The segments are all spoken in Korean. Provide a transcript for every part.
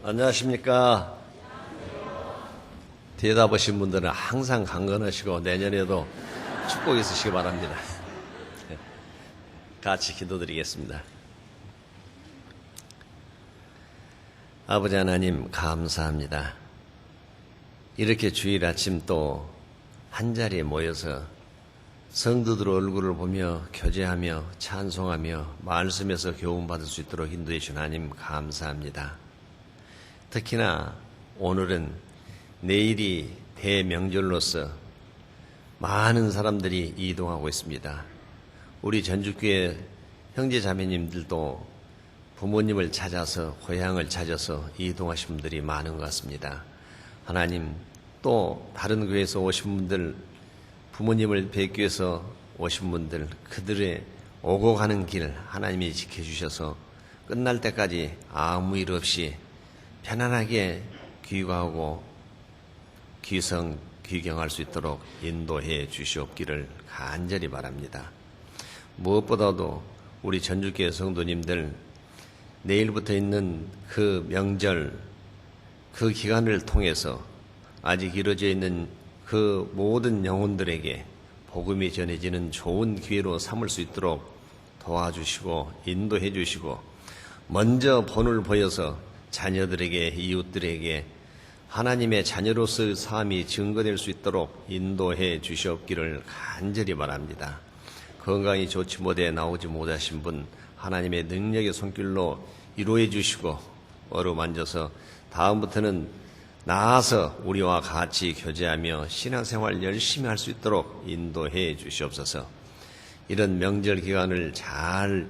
안녕하십니까. 대답 오신 분들은 항상 강건하시고 내년에도 축복 있으시기 바랍니다. 같이 기도드리겠습니다. 아버지 하나님 감사합니다. 이렇게 주일 아침 또 한자리에 모여서 성도들 얼굴을 보며 교제하며 찬송하며 말씀에서 교훈받을 수 있도록 인도해 주신 하나님 감사합니다. 특히나 오늘은 내일이 대명절로서 많은 사람들이 이동하고 있습니다. 우리 전주교회 형제자매님들도 부모님을 찾아서 고향을 찾아서 이동하신 분들이 많은 것 같습니다. 하나님, 또 다른 교회에서 오신 분들, 부모님을 뵙기 위해서 오신 분들, 그들의 오고 가는 길 하나님이 지켜주셔서 끝날 때까지 아무 일 없이 편안하게 귀가하고 귀경할 수 있도록 인도해 주시옵기를 간절히 바랍니다. 무엇보다도 우리 전주교회 성도님들 내일부터 있는 그 명절, 그 기간을 통해서 아직 이루어져 있는 그 모든 영혼들에게 복음이 전해지는 좋은 기회로 삼을 수 있도록 도와주시고 인도해 주시고 먼저 본을 보여서 자녀들에게 이웃들에게 하나님의 자녀로서의 삶이 증거될 수 있도록 인도해 주시옵기를 간절히 바랍니다. 건강이 좋지 못해 나오지 못하신 분 하나님의 능력의 손길로 이루어 주시고 어루만져서 다음부터는 나아서 우리와 같이 교제하며 신앙생활 열심히 할 수 있도록 인도해 주시옵소서. 이런 명절 기간을 잘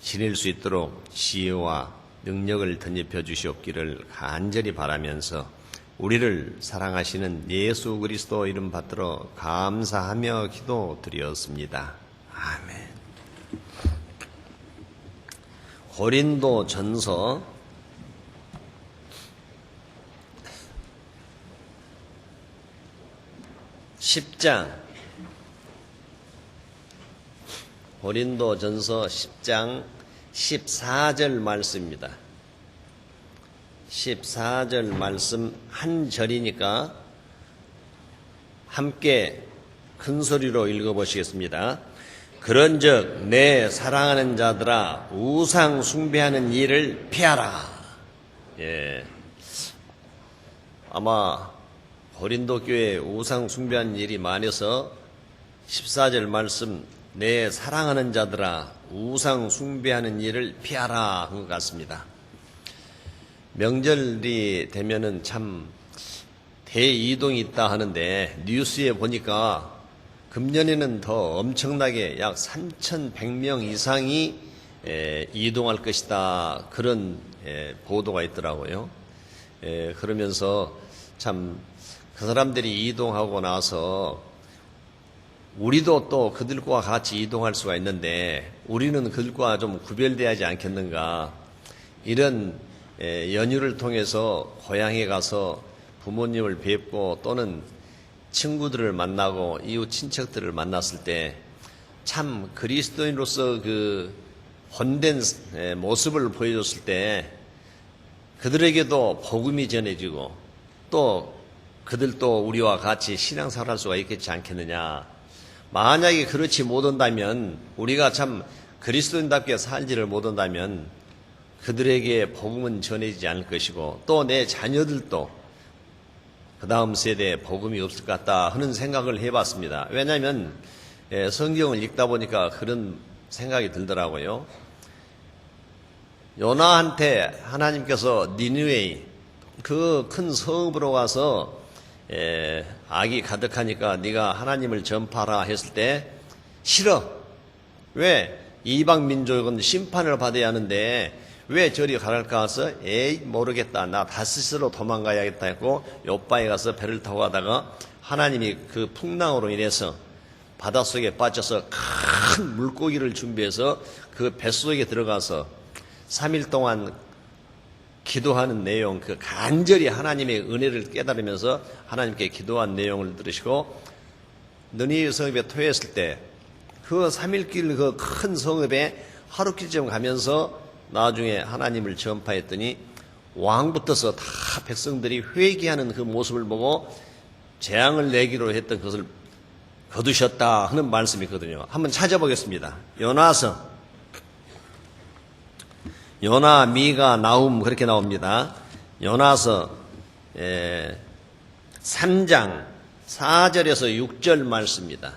지낼 수 있도록 지혜와 능력을 덧입혀 주시옵기를 간절히 바라면서 우리를 사랑하시는 예수 그리스도 이름 받들어 감사하며 기도드렸습니다. 아멘. 고린도 전서 10장 고린도 전서 10장 14절 말씀입니다. 14절 말씀 한 절이니까 함께 큰 소리로 읽어보시겠습니다. 그런즉 내 사랑하는 자들아 우상 숭배하는 일을 피하라. 예, 아마 고린도 교회에 우상 숭배하는 일이 많아서 14절 말씀 내 사랑하는 자들아 우상 숭배하는 일을 피하라 한 것 같습니다. 명절이 되면은 참 대이동이 있다 하는데 뉴스에 보니까 금년에는 더 엄청나게 약 3,100명 이상이 이동할 것이다 그런 보도가 있더라고요. 그러면서 참 그 사람들이 이동하고 나서 우리도 또 그들과 같이 이동할 수가 있는데 우리는 그들과 좀 구별돼야 하지 않겠는가. 이런 연휴를 통해서 고향에 가서 부모님을 뵙고 또는 친구들을 만나고 이웃 친척들을 만났을 때 참 그리스도인으로서 그 혼된 모습을 보여줬을 때 그들에게도 복음이 전해지고 또 그들도 우리와 같이 신앙생활 할 수가 있겠지 않겠느냐. 만약에 그렇지 못한다면 우리가 참 그리스도인답게 살지를 못한다면 그들에게 복음은 전해지지 않을 것이고 또 내 자녀들도 그 다음 세대에 복음이 없을 것 같다 하는 생각을 해봤습니다. 왜냐하면 성경을 읽다 보니까 그런 생각이 들더라고요. 요나한테 하나님께서 니느웨 그 큰 성읍으로 가서 악이 가득하니까 네가 하나님을 전파하라 했을 때 싫어. 왜? 이방 민족은 심판을 받아야 하는데 왜 저리 가랄까 해서 에이 모르겠다. 나 다스스로 도망가야겠다 했고 요바에 가서 배를 타고 가다가 하나님이 그 풍랑으로 인해서 바닷속에 빠져서 큰 물고기를 준비해서 그 뱃속에 들어가서 3일 동안 기도하는 내용, 그 간절히 하나님의 은혜를 깨달으면서 하나님께 기도한 내용을 들으시고 느니웨 성읍에 토했을 때 그 3일길 그 큰 성읍에 하루길쯤 가면서 나중에 하나님을 전파했더니 왕부터서 다 백성들이 회개하는 그 모습을 보고 재앙을 내기로 했던 것을 거두셨다 하는 말씀이 있거든요. 한번 찾아보겠습니다. 요나서, 요나, 미가, 나훔 그렇게 나옵니다. 요나서 3장 4절에서 6절 말씀입니다.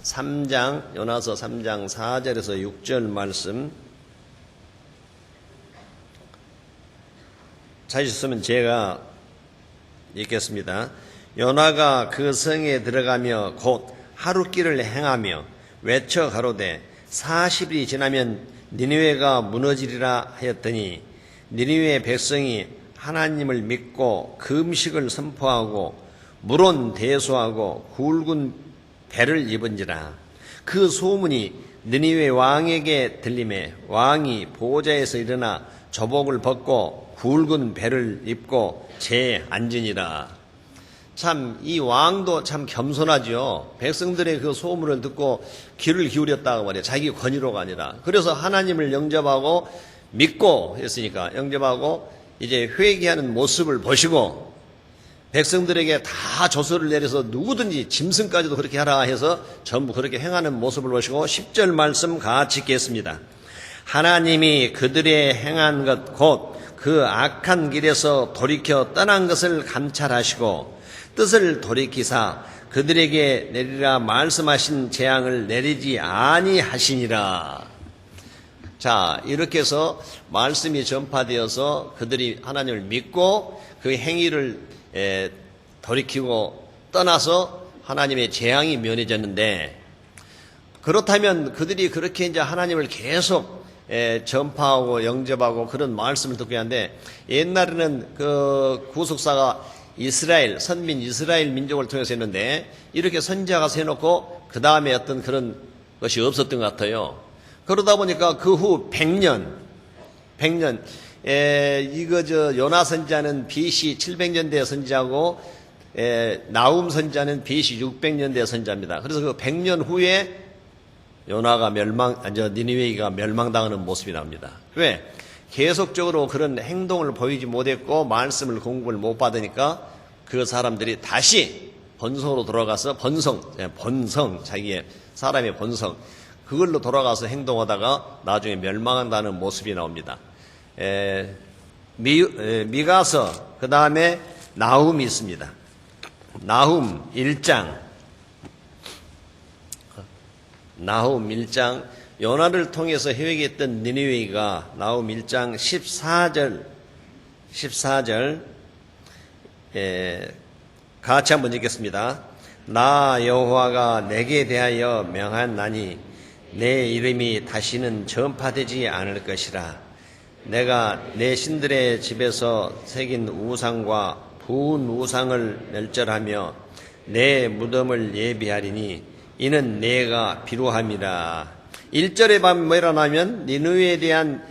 3장, 요나서 3장 4절에서 6절 말씀. 찾으셨으면 제가 읽겠습니다. 요나가 그 성에 들어가며 곧 하루길을 행하며 외쳐 가로되 40일이 지나면 니느웨가 무너지리라 하였더니 니느웨 백성이 하나님을 믿고 금식을 선포하고 물온 대수하고 굵은 배를 입은지라. 그 소문이 느니웨 왕에게 들림에 왕이 보좌에서 일어나 조복을 벗고 굵은 배를 입고 재에 앉으니라. 참 이 왕도 참 겸손하죠. 백성들의 그 소문을 듣고 귀를 기울였다고 말이에요. 자기 권위로가 아니라. 그래서 하나님을 영접하고 믿고 했으니까 영접하고 이제 회개하는 모습을 보시고 백성들에게 다 조서를 내려서 누구든지 짐승까지도 그렇게 하라 해서 전부 그렇게 행하는 모습을 보시고 10절 말씀 같이 읽겠습니다. 하나님이 그들의 행한 것 곧 그 악한 길에서 돌이켜 떠난 것을 감찰하시고 뜻을 돌이키사 그들에게 내리라 말씀하신 재앙을 내리지 아니하시니라. 자, 이렇게 해서 말씀이 전파되어서 그들이 하나님을 믿고 그 행위를 돌이키고 떠나서 하나님의 재앙이 면해졌는데, 그렇다면 그들이 그렇게 이제 하나님을 계속 전파하고 영접하고 그런 말씀을 듣고 하는데, 옛날에는 그 구속사가 이스라엘, 선민 이스라엘 민족을 통해서 했는데, 이렇게 선지자가 세놓고 그 다음에 어떤 그런 것이 없었던 것 같아요. 그러다 보니까 그 후 100년, 요나 선지자는 BC 700년대 선지자고, 나훔 선지자는 BC 600년대 선지자입니다. 그래서 그 100년 후에 요나가 니느웨가 멸망당하는 모습이 나옵니다. 왜? 계속적으로 그런 행동을 보이지 못했고 말씀을 공급을 못 받으니까 그 사람들이 다시 본성으로 돌아가서 본성, 자기의 사람의 본성, 그걸로 돌아가서 행동하다가 나중에 멸망한다는 모습이 나옵니다. 미가서, 그 다음에 나훔이 있습니다. 나훔 1장, 요나를 통해서 회개했던 니느웨가 나훔 1장 14절 같이 한번 읽겠습니다. 나 여호와가 내게 대하여 명하나니 내 이름이 다시는 전파되지 않을 것이라. 내가 내 신들의 집에서 새긴 우상과 부은 우상을 멸절하며 내 무덤을 예비하리니 이는 내가 비루함이라. 1절에 보면 뭐라 나면 니느웨에 대한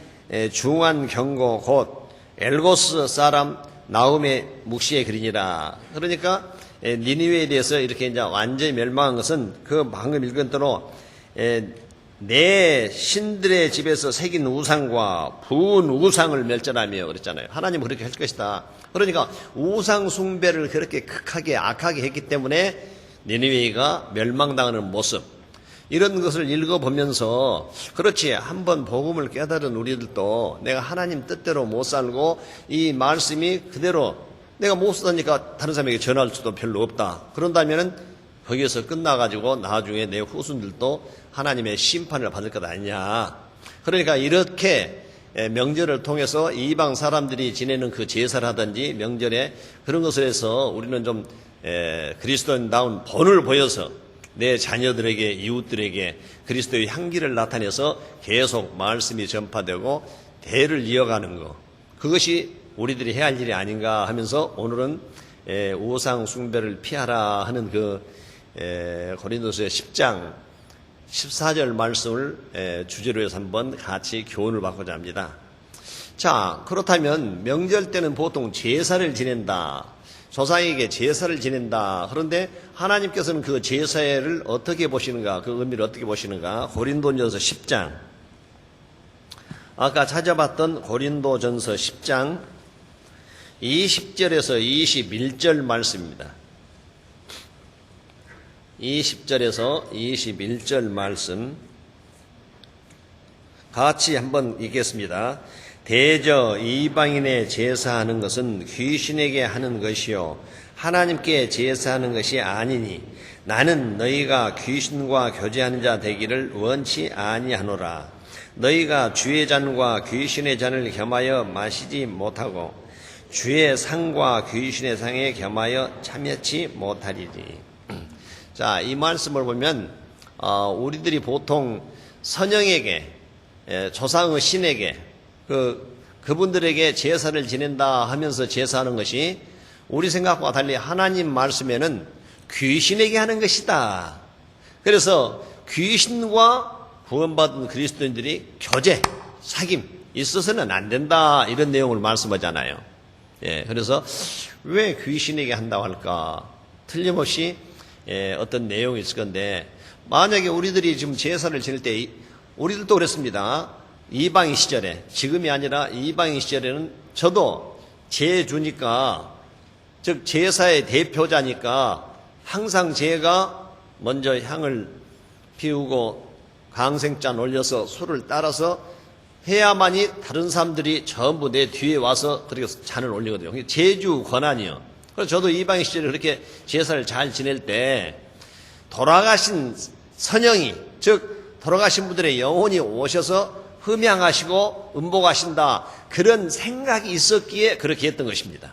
중한 경고 곧 엘고스 사람 나훔의 묵시의 글이니라. 그러니까 니느웨에 대해서 이렇게 이제 완전히 멸망한 것은 그 방금 읽은 대로 내 신들의 집에서 새긴 우상과 부은 우상을 멸절하며 그랬잖아요. 하나님은 그렇게 할 것이다. 그러니까 우상 숭배를 그렇게 극하게 악하게 했기 때문에 니느웨가 멸망당하는 모습, 이런 것을 읽어보면서 그렇지, 한번 복음을 깨달은 우리들도 내가 하나님 뜻대로 못 살고 이 말씀이 그대로 내가 못 쓰니까 다른 사람에게 전할 수도 별로 없다. 그런다면은 거기에서 끝나가지고 나중에 내 후손들도 하나님의 심판을 받을 것 아니냐. 그러니까 이렇게 명절을 통해서 이방 사람들이 지내는 그 제사를 하든지 명절에 그런 것을 해서 우리는 좀 그리스도인다운 본을 보여서 내 자녀들에게, 이웃들에게 그리스도의 향기를 나타내서 계속 말씀이 전파되고 대를 이어가는 것, 그것이 우리들이 해야 할 일이 아닌가 하면서 오늘은 우상 숭배를 피하라 하는 그 고린도서 10장 14절 말씀을 주제로 해서 한번 같이 교훈을 받고자 합니다. 자, 그렇다면 명절 때는 보통 제사를 지낸다, 조상에게 제사를 지낸다. 그런데 하나님께서는 그 제사를 어떻게 보시는가, 그 의미를 어떻게 보시는가. 고린도전서 10장 아까 찾아봤던 고린도전서 10장 20절에서 21절 말씀입니다. 20절에서 21절 말씀 같이 한번 읽겠습니다. 대저 이방인의 제사하는 것은 귀신에게 하는 것이요 하나님께 제사하는 것이 아니니 나는 너희가 귀신과 교제하는 자 되기를 원치 아니하노라. 너희가 주의 잔과 귀신의 잔을 겸하여 마시지 못하고 주의 상과 귀신의 상에 겸하여 참여치 못하리니. 자, 이 말씀을 보면 우리들이 보통 선영에게 조상의 신에게 그분들에게 제사를 지낸다 하면서 제사하는 것이 우리 생각과 달리 하나님 말씀에는 귀신에게 하는 것이다. 그래서 귀신과 구원받은 그리스도인들이 교제, 사귐 있어서는 안 된다 이런 내용을 말씀하잖아요. 예, 그래서 왜 귀신에게 한다고 할까? 틀림없이 어떤 내용이 있을 건데 만약에 우리들이 지금 제사를 지낼 때 우리들도 그랬습니다. 이방인 시절에, 지금이 아니라 이방인 시절에는 저도 제주니까, 즉 제사의 대표자니까 항상 제가 먼저 향을 피우고 강생잔 올려서 술을 따라서 해야만이 다른 사람들이 전부 내 뒤에 와서 그렇게 잔을 올리거든요. 제주 권한이요. 그래서 저도 이방인 시절에 그렇게 제사를 잘 지낼 때 돌아가신 선영이, 즉 돌아가신 분들의 영혼이 오셔서 흠양하시고 음복하신다 그런 생각이 있었기에 그렇게 했던 것입니다.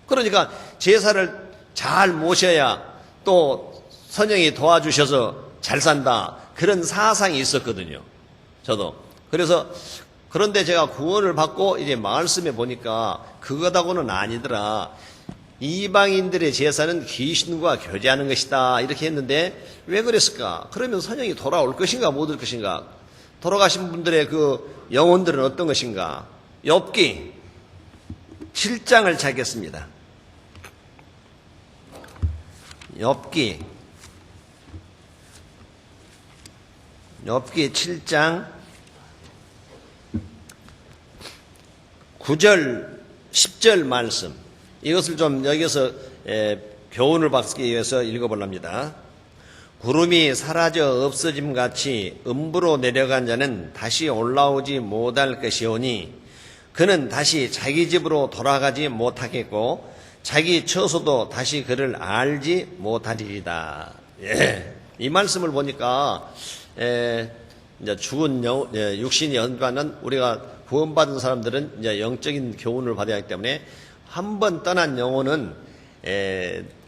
그러니까 제사를 잘 모셔야 또 선영이 도와주셔서 잘 산다 그런 사상이 있었거든요. 저도. 그래서 그런데 제가 구원을 받고 이제 말씀에 보니까 그거다고는 아니더라. 이방인들의 제사는 귀신과 교제하는 것이다 이렇게 했는데 왜 그랬을까? 그러면 선영이 돌아올 것인가 못 올 것인가? 돌아가신 분들의 그 영혼들은 어떤 것인가? 욥기 7장을 찾겠습니다. 욥기 7장 9절 10절 말씀, 이것을 좀 여기서 교훈을 받기 위해서 읽어보랍니다. 구름이 사라져 없어짐같이 음부로 내려간 자는 다시 올라오지 못할 것이오니 그는 다시 자기 집으로 돌아가지 못하겠고 자기 처소도 다시 그를 알지 못하리이다. 예. 이 말씀을 보니까 이제 죽은 육신이 연관은 우리가 구원받은 사람들은 이제 영적인 교훈을 받아야 하기 때문에 한 번 떠난 영혼은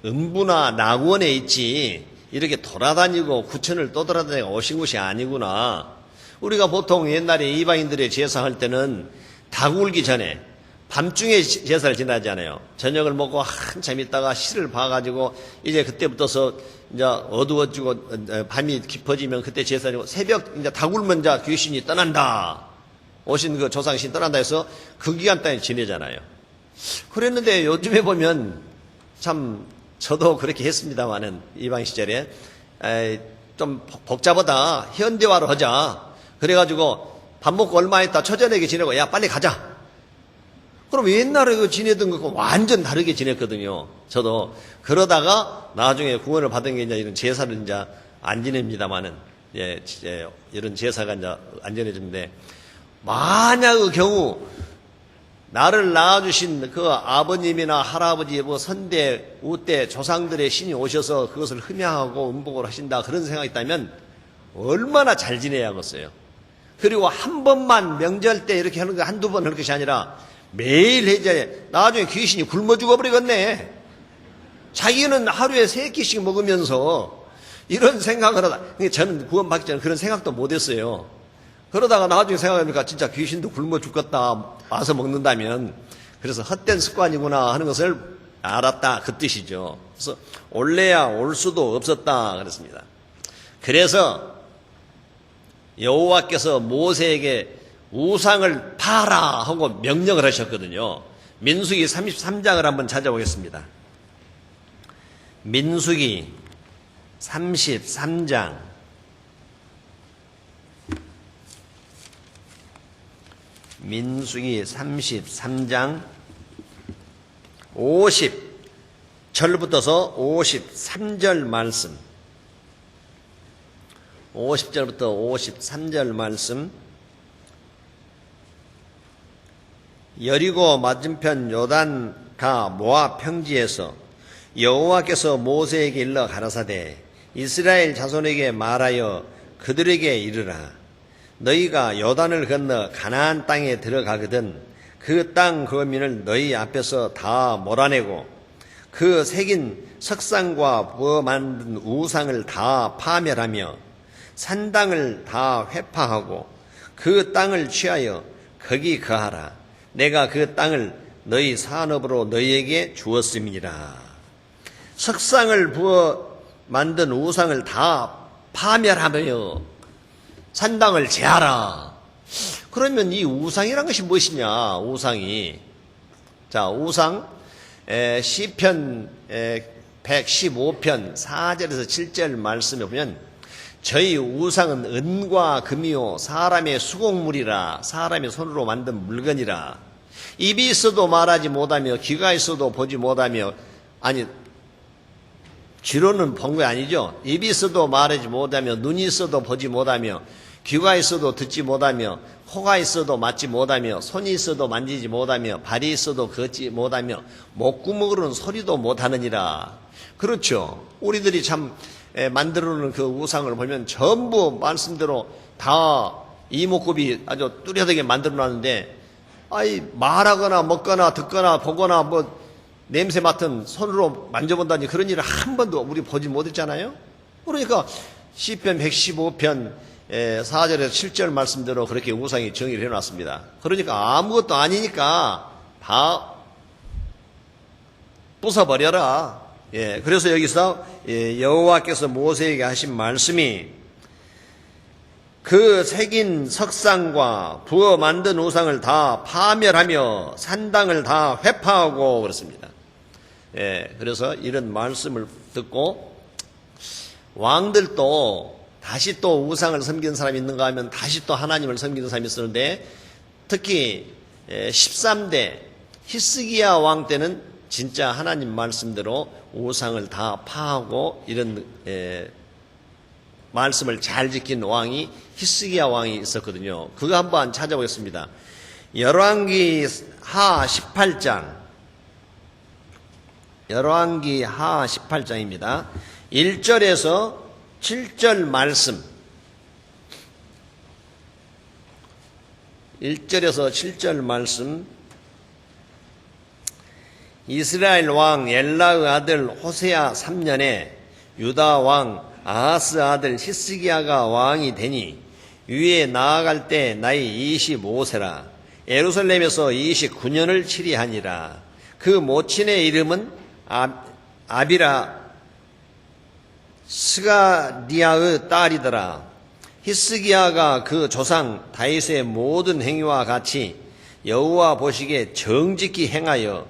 음부나 낙원에 있지 이렇게 돌아다니고 구천을 떠돌아다니고 오신 것이 아니구나. 우리가 보통 옛날에 이방인들의 제사할 때는 닭 울기 전에 밤중에 제사를 지내잖아요. 저녁을 먹고 한참 있다가 실을 봐가지고 이제 그때부터서 이제 어두워지고 밤이 깊어지면 그때 제사를 새벽 이제 닭 울면 이제 귀신이 떠난다. 오신 그 조상신 떠난다 해서 그 기간 동안 지내잖아요. 그랬는데 요즘에 보면 참 저도 그렇게 했습니다만은 이방 시절에 좀 복잡하다. 현대화로 하자. 그래가지고 밥 먹고 얼마 있다 초저녁에 지내고 야 빨리 가자. 그럼 옛날에 그 지내던 것과 완전 다르게 지냈거든요. 저도 그러다가 나중에 구원을 받은 게 이제 이런 제사를 이제 안 지냅니다만은 이런 제사가 이제 안 지내졌는데 만약의 경우 나를 낳아주신 그 아버님이나 할아버지, 뭐 선대, 우대, 조상들의 신이 오셔서 그것을 흠양하고 음복을 하신다 그런 생각이 있다면 얼마나 잘 지내야겠어요. 그리고 한 번만 명절 때 이렇게 하는 거 한두 번 하는 것이 아니라 매일 해줘야 나중에 귀신이 굶어 죽어버리겠네. 자기는 하루에 3끼씩 먹으면서 이런 생각을 하다. 저는 구원받기 전에 그런 생각도 못했어요. 그러다가 나중에 생각해보니까 진짜 귀신도 굶어 죽겠다 와서 먹는다면 그래서 헛된 습관이구나 하는 것을 알았다 그 뜻이죠. 그래서 올래야 올 수도 없었다 그랬습니다. 그래서 여호와께서 모세에게 우상을 파라 하고 명령을 하셨거든요. 민수기 33장을 한번 찾아보겠습니다. 민수기 33장 민수기 33장 50절부터서 53절 말씀, 50절부터 53절 말씀. 여리고 맞은편 요단가 모압 평지에서 여호와께서 모세에게 일러 가라사대 이스라엘 자손에게 말하여 그들에게 이르라. 너희가 요단을 건너 가나안 땅에 들어가거든 그 땅 거민을 너희 앞에서 다 몰아내고 그 새긴 석상과 부어 만든 우상을 다 파멸하며 산당을 다 회파하고 그 땅을 취하여 거기 거하라. 내가 그 땅을 너희 산업으로 너희에게 주었음이니라. 석상을 부어 만든 우상을 다 파멸하며 산당을 제하라. 그러면 이 우상이란 것이 무엇이냐? 우상이, 자, 우상 시편 115편 4절에서 7절 말씀에 보면 저희 우상은 은과 금이요 사람의 수공물이라. 사람의 손으로 만든 물건이라. 입이 있어도 말하지 못하며 귀가 있어도 보지 못하며, 아니 귀로는 본 거 아니죠. 입이 있어도 말하지 못하며 눈이 있어도 보지 못하며 귀가 있어도 듣지 못하며 코가 있어도 맡지 못하며 손이 있어도 만지지 못하며 발이 있어도 걷지 못하며 목구멍으로는 소리도 못하느니라. 그렇죠. 우리들이 참 만들어놓은 그 우상을 보면 전부 말씀대로 다 이목구비 아주 뚜렷하게 만들어놨는데, 아이 말하거나 먹거나 듣거나 보거나 뭐 냄새 맡은 손으로 만져본다니 그런 일을 한 번도 우리 보지 못했잖아요. 그러니까 시편 115편 4절에서 7절 말씀대로 그렇게 우상이 정의를 해놨습니다. 그러니까 아무것도 아니니까 다 부숴버려라. 그래서 여기서 여호와께서 모세에게 하신 말씀이 그 새긴 석상과 부어 만든 우상을 다 파멸하며 산당을 다 회파하고 그렇습니다. 그래서 이런 말씀을 듣고 왕들도 다시 또 우상을 섬기는 사람이 있는가 하면 다시 또 하나님을 섬기는 사람이 있었는데, 특히 13대 히스기야 왕 때는 진짜 하나님 말씀대로 우상을 다 파하고 이런 말씀을 잘 지킨 왕이 히스기야 왕이 있었거든요. 그거 한번 찾아보겠습니다. 열왕기 하 18장, 열왕기 하 18장입니다. 1절에서 7절 말씀, 1절에서 7절 말씀. 이스라엘 왕 엘라의 아들 호세아 3년에 유다 왕 아하스 아들 히스기야가 왕이 되니 위에 나아갈 때 나이 25세라. 예루살렘에서 29년을 치리하니라. 그 모친의 이름은 아비라 스가리아의 딸이더라. 히스기야가 그 조상 다윗의 모든 행위와 같이 여호와 보시기에 정직히 행하여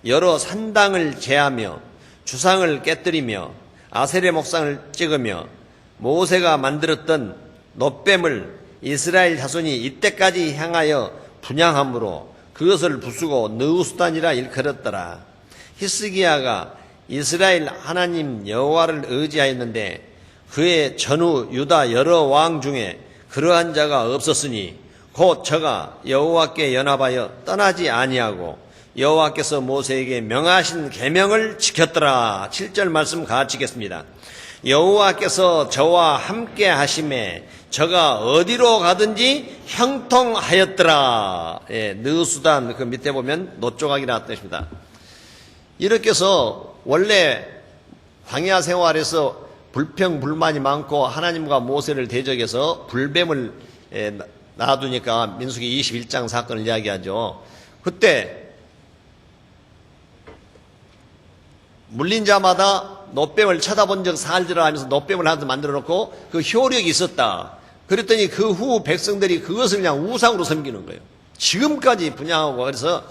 여러 산당을 제하며 주상을 깨뜨리며 아세레 목상을 찍으며 모세가 만들었던 놋뱀을 이스라엘 자손이 이때까지 향하여 분향함으로 그것을 부수고 느우스단이라 일컬었더라. 히스기야가 이스라엘 하나님 여호와를 의지하였는데 그의 전후 유다 여러 왕 중에 그러한 자가 없었으니 곧 저가 여호와께 연합하여 떠나지 아니하고 여호와께서 모세에게 명하신 계명을 지켰더라. 7절 말씀 같이 읽겠습니다. 여호와께서 저와 함께 하심에 저가 어디로 가든지 형통하였더라. 느수단 그 밑에 보면 노조각이라는 뜻입니다. 이렇게 해서 원래 광야 생활에서 불평불만이 많고 하나님과 모세를 대적해서 불뱀을 놔두니까 민수기 21장 사건을 이야기하죠. 그때 물린 자마다 놋뱀을 쳐다본 적 살지라 하면서 놋뱀을 하나 만들어 놓고 그 효력이 있었다. 그랬더니 그 후 백성들이 그것을 그냥 우상으로 섬기는 거예요. 지금까지 분양하고. 그래서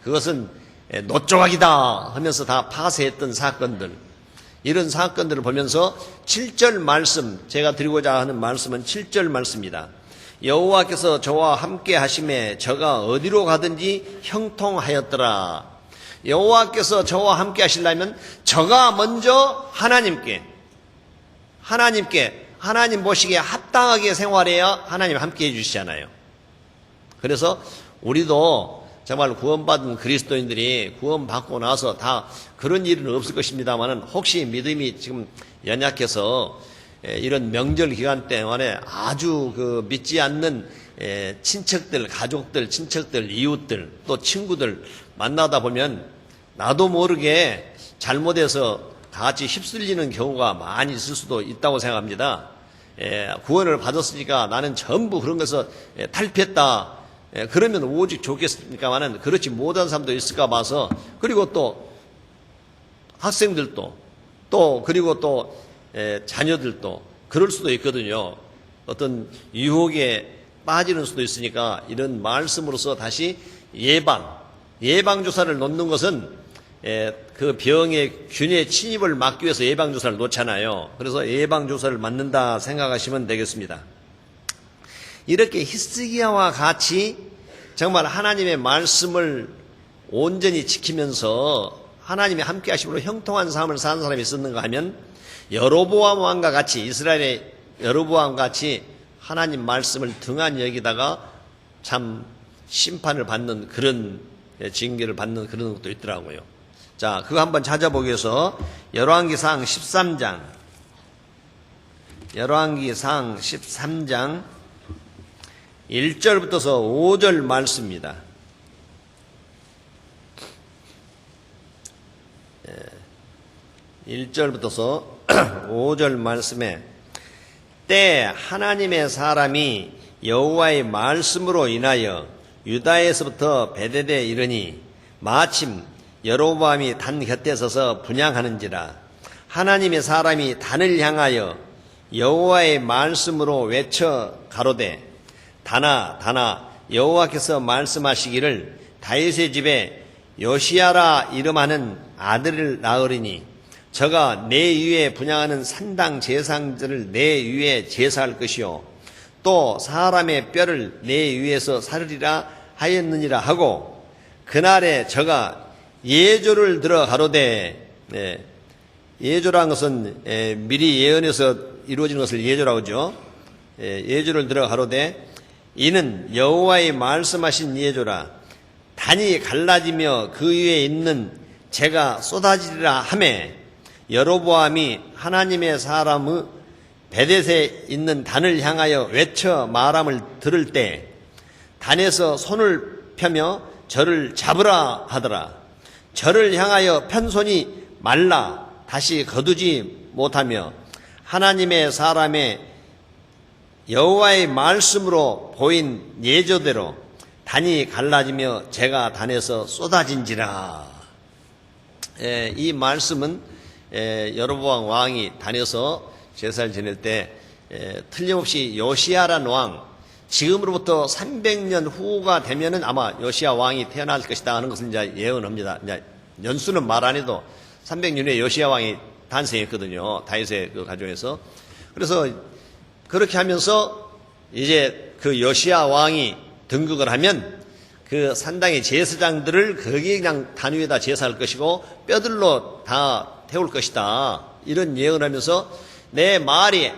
그것은 놋조각이다 하면서 다 파쇄했던 사건들, 이런 사건들을 보면서 7절 말씀, 제가 드리고자 하는 말씀은 7절 말씀입니다. 여호와께서 저와 함께 하심에 저가 어디로 가든지 형통하였더라. 여호와께서 저와 함께 하시려면 저가 먼저 하나님 보시기에 합당하게 생활해야 하나님 함께 해주시잖아요. 그래서 우리도 정말 구원받은 그리스도인들이 구원받고 나서 다 그런 일은 없을 것입니다만은 혹시 믿음이 지금 연약해서 이런 명절 기간 동안에 아주 믿지 않는 친척들, 가족들, 친척들, 이웃들, 또 친구들 만나다 보면 나도 모르게 잘못해서 같이 휩쓸리는 경우가 많이 있을 수도 있다고 생각합니다. 구원을 받았으니까 나는 전부 그런 것에서 탈피했다. 그러면 오직 좋겠습니까만은 그렇지 못한 사람도 있을까 봐서, 그리고 또 학생들도 그리고 또 자녀들도 그럴 수도 있거든요. 어떤 유혹에 빠지는 수도 있으니까 이런 말씀으로서 다시 예방주사를 놓는 것은 그 병의 균의 침입을 막기 위해서 예방주사를 놓잖아요. 그래서 예방주사를 맞는다 생각하시면 되겠습니다. 이렇게 히스기야와 같이 정말 하나님의 말씀을 온전히 지키면서 하나님이 함께 하심으로 형통한 삶을 사는 사람이 있었는가 하면 여로보암 왕과 같이, 이스라엘의 여로보암과 같이 하나님 말씀을 등한히 여기다가 참 심판을 받는 그런 징계를 받는 그런 것도 있더라고요. 자, 그거 한번 찾아보기 위해서 열왕기상 13장 1절부터서 5절 말씀입니다. 1절부터서 5절 말씀에 때 하나님의 사람이 여호와의 말씀으로 인하여 유다에서부터 베델에 이르니 마침 여로보암이 단 곁에 서서 분향하는지라. 하나님의 사람이 단을 향하여 여호와의 말씀으로 외쳐 가로되 다나 여호와께서 말씀하시기를 다윗의 집에 요시야라 이름하는 아들을 낳으리니 저가 내 위에 분향하는 산당 제사장들을 내 위에 제사할 것이요 또 사람의 뼈를 내 위에서 사르리라 하였느니라 하고 그날에 저가 예조를 들어 가로되, 예조란 것은 미리 예언해서 이루어지는 것을 예조라고 하죠. 예조를 들어 가로되 이는 여호와의 말씀하신 예조라. 단이 갈라지며 그 위에 있는 재가 쏟아지리라 하매 여로보암이 하나님의 사람의 베델에 있는 단을 향하여 외쳐 말함을 들을 때 단에서 손을 펴며 저를 잡으라 하더라. 저를 향하여 편 손이 말라 다시 거두지 못하며 하나님의 사람의 여호와의 말씀으로 보인 예조대로 단이 갈라지며 재가 단에서 쏟아진지라. 이 말씀은 여로보암 왕이 단에서 제사를 지낼 때 틀림없이 요시야라는 왕, 지금으로부터 300년 후가 되면은 아마 요시야 왕이 태어날 것이다 하는 것을 이제 예언합니다. 이제 연수는 말 안 해도 300년에 요시야 왕이 탄생했거든요. 다윗의 그 가정에서. 그래서 그렇게 하면서 이제 그 요시야 왕이 등극을 하면 그 산당의 제사장들을 거기에 그냥 단 위에다 제사할 것이고 뼈들로 다 태울 것이다. 이런 예언을 하면서 내 말이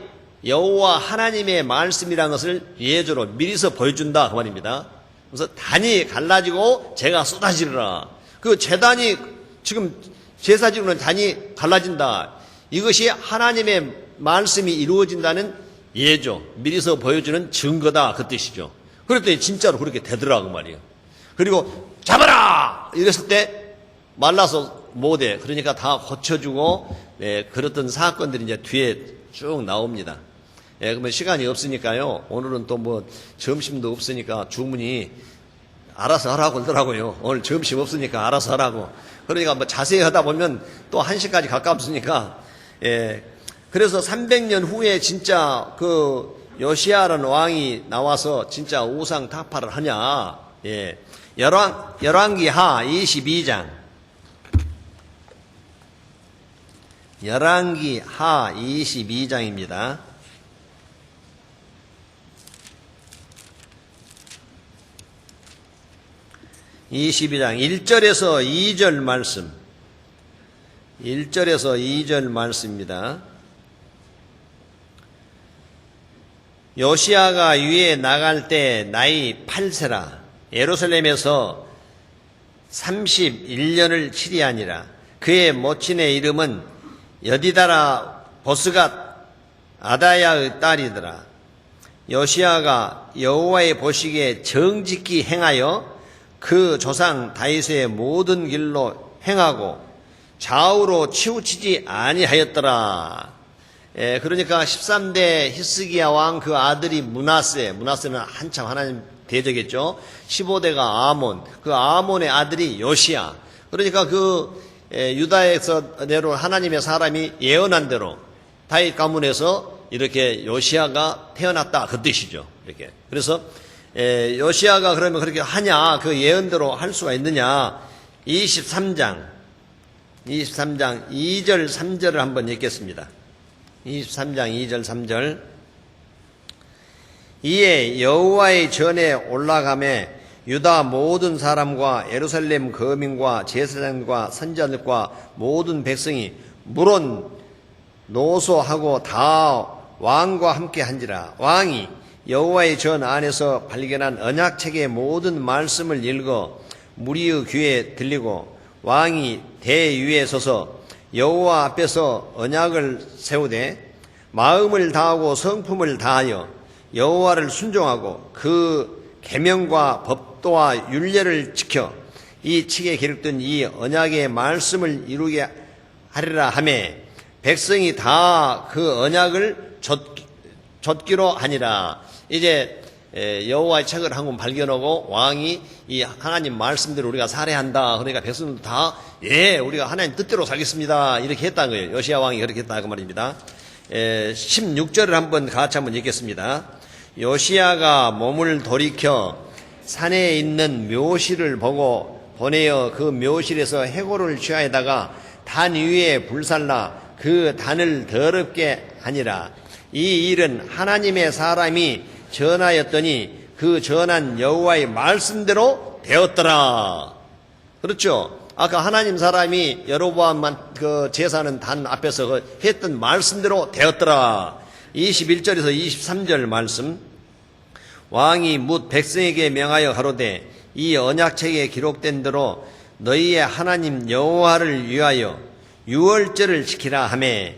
여호와 하나님의 말씀이라는 것을 예조로 미리서 보여준다 그 말입니다. 그래서 단이 갈라지고 재가 쏟아지리라. 그 제단이 지금 제사 지르는 단이 갈라진다. 이것이 하나님의 말씀이 이루어진다는 예조, 미리서 보여주는 증거다 그 뜻이죠. 그랬더니 진짜로 그렇게 되더라 그 말이에요. 그리고 잡아라 이랬을 때 말라서 못해. 그러니까 다 고쳐주고 그랬던 사건들이 이제 뒤에 쭉 나옵니다. 그러면 시간이 없으니까요. 오늘은 또 뭐 점심도 없으니까 주문이 알아서 하라고 그러더라고요. 오늘 점심 없으니까 알아서 하라고. 그러니까 뭐 자세히 하다 보면 또 1시까지 가까웠으니까. 그래서 300년 후에 진짜 그 요시야라는 왕이 나와서 진짜 우상 타파를 하냐. 열왕기하 22장. 열왕기하 22장입니다. 22장 1절에서 2절 말씀. 1절에서 2절 말씀입니다. 요시야가 위에 나갈 때 나이 8세라 예루살렘에서 31년을 치리하니라. 그의 모친의 이름은 여디다라 보스갓 아다야의 딸이더라. 요시야가 여호와의 보시기에 정직히 행하여 그 조상 다윗의 모든 길로 행하고 좌우로 치우치지 아니하였더라. 그러니까 13대 히스기야 왕 그 아들이 문하세는 한참 하나님 대적했죠. 15대가 아몬, 그 아몬의 아들이 요시야. 그러니까 유다에서 내려온 하나님의 사람이 예언한 대로 다윗 가문에서 이렇게 요시야가 태어났다 그 뜻이죠. 이렇게. 그래서 요시야가 그러면 그렇게 하냐, 그 예언대로 할 수가 있느냐. 23장 2절 3절을 한번 읽겠습니다. 23장 2절 3절. 이에 여호와의 전에 올라가매 유다 모든 사람과 예루살렘 거민과 제사장과 선지자들과 모든 백성이 물론 노소하고 다 왕과 함께 한지라. 왕이 여호와의 전 안에서 발견한 언약책의 모든 말씀을 읽어 무리의 귀에 들리고 왕이 대 위에 서서 여호와 앞에서 언약을 세우되 마음을 다하고 성품을 다하여 여호와를 순종하고 그 계명과 법도와 율례를 지켜 이 책에 기록된 이 언약의 말씀을 이루게 하리라 하매 백성이 다 그 언약을 좇기로 하니라. 이제 여호와의 책을 한 권 발견하고 왕이 이 하나님 말씀대로 우리가 살해한다. 그러니까 백성들도 다 우리가 하나님 뜻대로 살겠습니다. 이렇게 했다는 거예요. 요시야 왕이 그렇게 했다 그 말입니다. 16절을 같이 한번 읽겠습니다. 요시야가 몸을 돌이켜 산에 있는 묘실을 보고 보내어 그 묘실에서 해골을 취하에다가 단 위에 불살라 그 단을 더럽게 하니라. 이 일은 하나님의 사람이 전하였더니 그 전한 여호와의 말씀대로 되었더라. 그렇죠? 아까 하나님 사람이 여로보암만 그 제사는 단 앞에서 했던 말씀대로 되었더라. 21절에서 23절 말씀. 왕이 뭇 백성에게 명하여 가로되 이 언약책에 기록된 대로 너희의 하나님 여호와를 위하여 유월절을 지키라 하매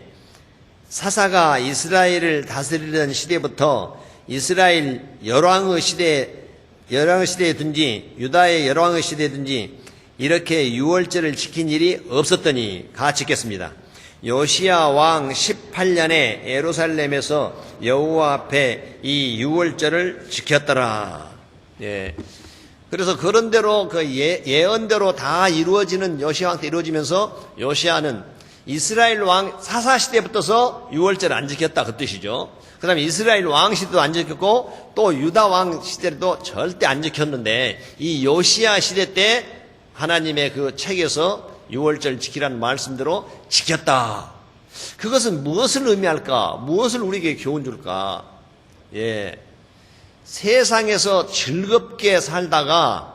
사사가 이스라엘을 다스리던 시대부터 이스라엘 열왕의 시대든지 유다의 열왕의 시대든지 이렇게 유월절을 지킨 일이 없었더니 같이 읽겠습니다. 요시야 왕 18년에 예루살렘에서 여호와 앞에 이 유월절을 지켰더라. 그래서 그런 대로 그 예언대로 다 이루어지는 요시야 왕 때 이루어지면서 요시야는 이스라엘 왕 사사 시대부터서 유월절을 안 지켰다 그 뜻이죠. 그 다음에 이스라엘 왕 시대도 안 지켰고 또 유다 왕 시대도 절대 안 지켰는데 이 요시야 시대 때 하나님의 그 책에서 유월절 지키라는 말씀대로 지켰다. 그것은 무엇을 의미할까? 무엇을 우리에게 교훈 줄까? 세상에서 즐겁게 살다가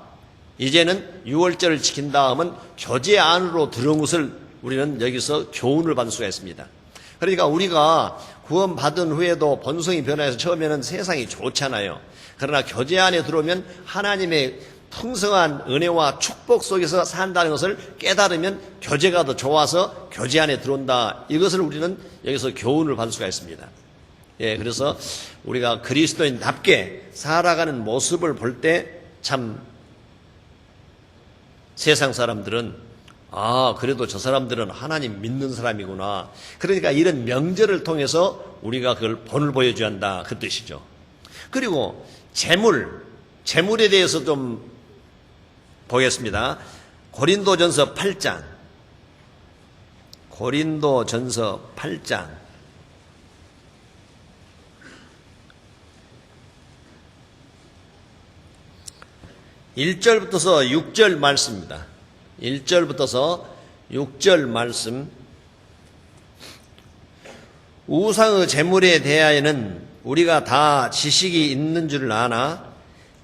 이제는 유월절을 지킨다 하면 교제 안으로 들어온 것을 우리는 여기서 교훈을 받을 수가 있습니다. 그러니까 우리가 구원받은 후에도 본성이 변화해서 처음에는 세상이 좋잖아요. 그러나 교제 안에 들어오면 하나님의 풍성한 은혜와 축복 속에서 산다는 것을 깨달으면 교제가 더 좋아서 교제 안에 들어온다. 이것을 우리는 여기서 교훈을 받을 수가 있습니다. 그래서 우리가 그리스도인답게 살아가는 모습을 볼 때 참 세상 사람들은 그래도 저 사람들은 하나님 믿는 사람이구나. 그러니까 이런 명절을 통해서 우리가 그걸 본을 보여줘야 한다. 그 뜻이죠. 그리고 재물에 대해서 좀 보겠습니다. 고린도전서 8장. 1절부터서 6절 말씀입니다. 1절부터서 6절 말씀. 우상의 재물에 대하여는 우리가 다 지식이 있는 줄 아나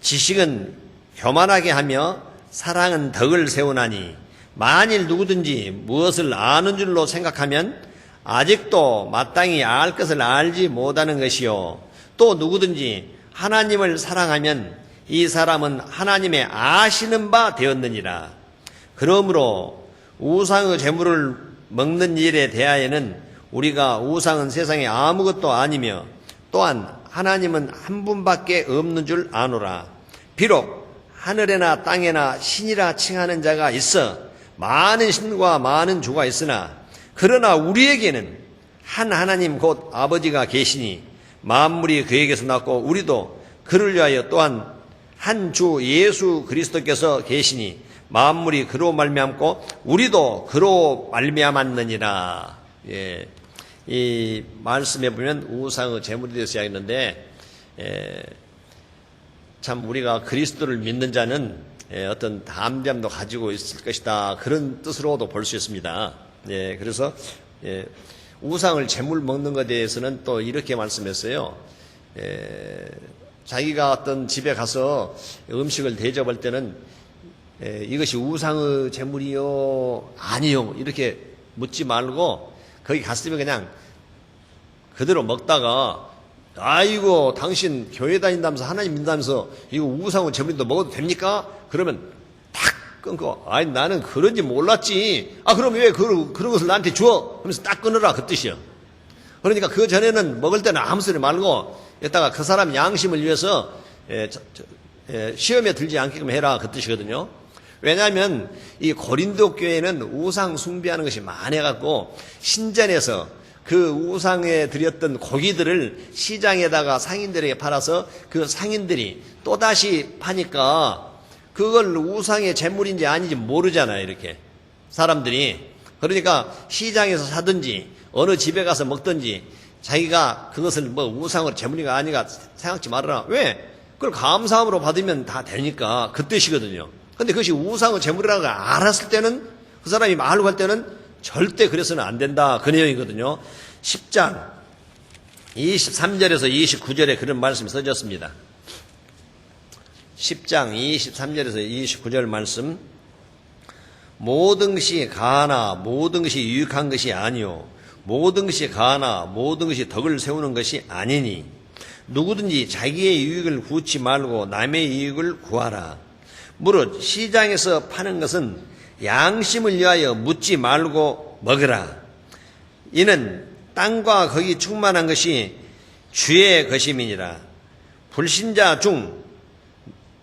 지식은 교만하게 하며 사랑은 덕을 세우나니 만일 누구든지 무엇을 아는 줄로 생각하면 아직도 마땅히 알 것을 알지 못하는 것이요 또 누구든지 하나님을 사랑하면 이 사람은 하나님의 아시는 바 되었느니라. 그러므로 우상의 제물을 먹는 일에 대하여는 우리가 우상은 세상에 아무것도 아니며 또한 하나님은 한 분밖에 없는 줄 아노라. 비록 하늘에나 땅에나 신이라 칭하는 자가 있어 많은 신과 많은 주가 있으나 그러나 우리에게는 한 하나님 곧 아버지가 계시니 만물이 그에게서 났고 우리도 그를 위하여 또한 한 주 예수 그리스도께서 계시니 만물이 그로 말미암고 우리도 그로 말미암았느니라. 예, 이 말씀에 보면 우상의 제물에 대해서 이야기했는데 참 우리가 그리스도를 믿는 자는 어떤 담대함도 가지고 있을 것이다 그런 뜻으로도 볼 수 있습니다. 예, 그래서 우상을 제물 먹는 것에 대해서는 또 이렇게 말씀했어요. 자기가 어떤 집에 가서 음식을 대접할 때는 이것이 우상의 제물이요 아니요 이렇게 묻지 말고 거기 갔으면 그냥 그대로 먹다가 아이고 당신 교회 다닌다면서 하나님 믿는다면서 이거 우상의 제물인데 먹어도 됩니까? 그러면 탁 끊고 아이 나는 그런지 몰랐지. 아 그럼 왜 그런 것을 나한테 줘? 하면서 딱 끊으라 그 뜻이요. 그러니까 그 전에는 먹을 때는 아무 소리 말고 이따가 그 사람 양심을 위해서 시험에 들지 않게끔 해라 그 뜻이거든요. 왜냐하면 이 고린도 교회는 우상 숭배하는 것이 많아갖고 신전에서 그 우상에 드렸던 고기들을 시장에다가 상인들에게 팔아서 그 상인들이 또다시 파니까 그걸 우상의 제물인지 아닌지 모르잖아요 이렇게 사람들이. 그러니까 시장에서 사든지 어느 집에 가서 먹든지 자기가 그것을 뭐 우상으로 제물이가 아니가 생각지 말아라. 왜? 그걸 감사함으로 받으면 다 되니까 그 뜻이거든요. 근데 그것이 우상의 제물이라는 걸 알았을 때는 그 사람이 말로 할 때는 절대 그래서는 안 된다 그 내용이거든요. 10장 23절에서 29절에 그런 말씀이 써졌습니다. 10장 23절에서 29절 말씀. 모든 것이 가하나 모든 것이 유익한 것이 아니요 모든 것이 가하나 모든 것이 덕을 세우는 것이 아니니 누구든지 자기의 유익을 구치 말고 남의 유익을 구하라. 무릇 시장에서 파는 것은 양심을 위하여 묻지 말고 먹으라. 이는 땅과 거기 충만한 것이 주의 것임이니라. 불신자 중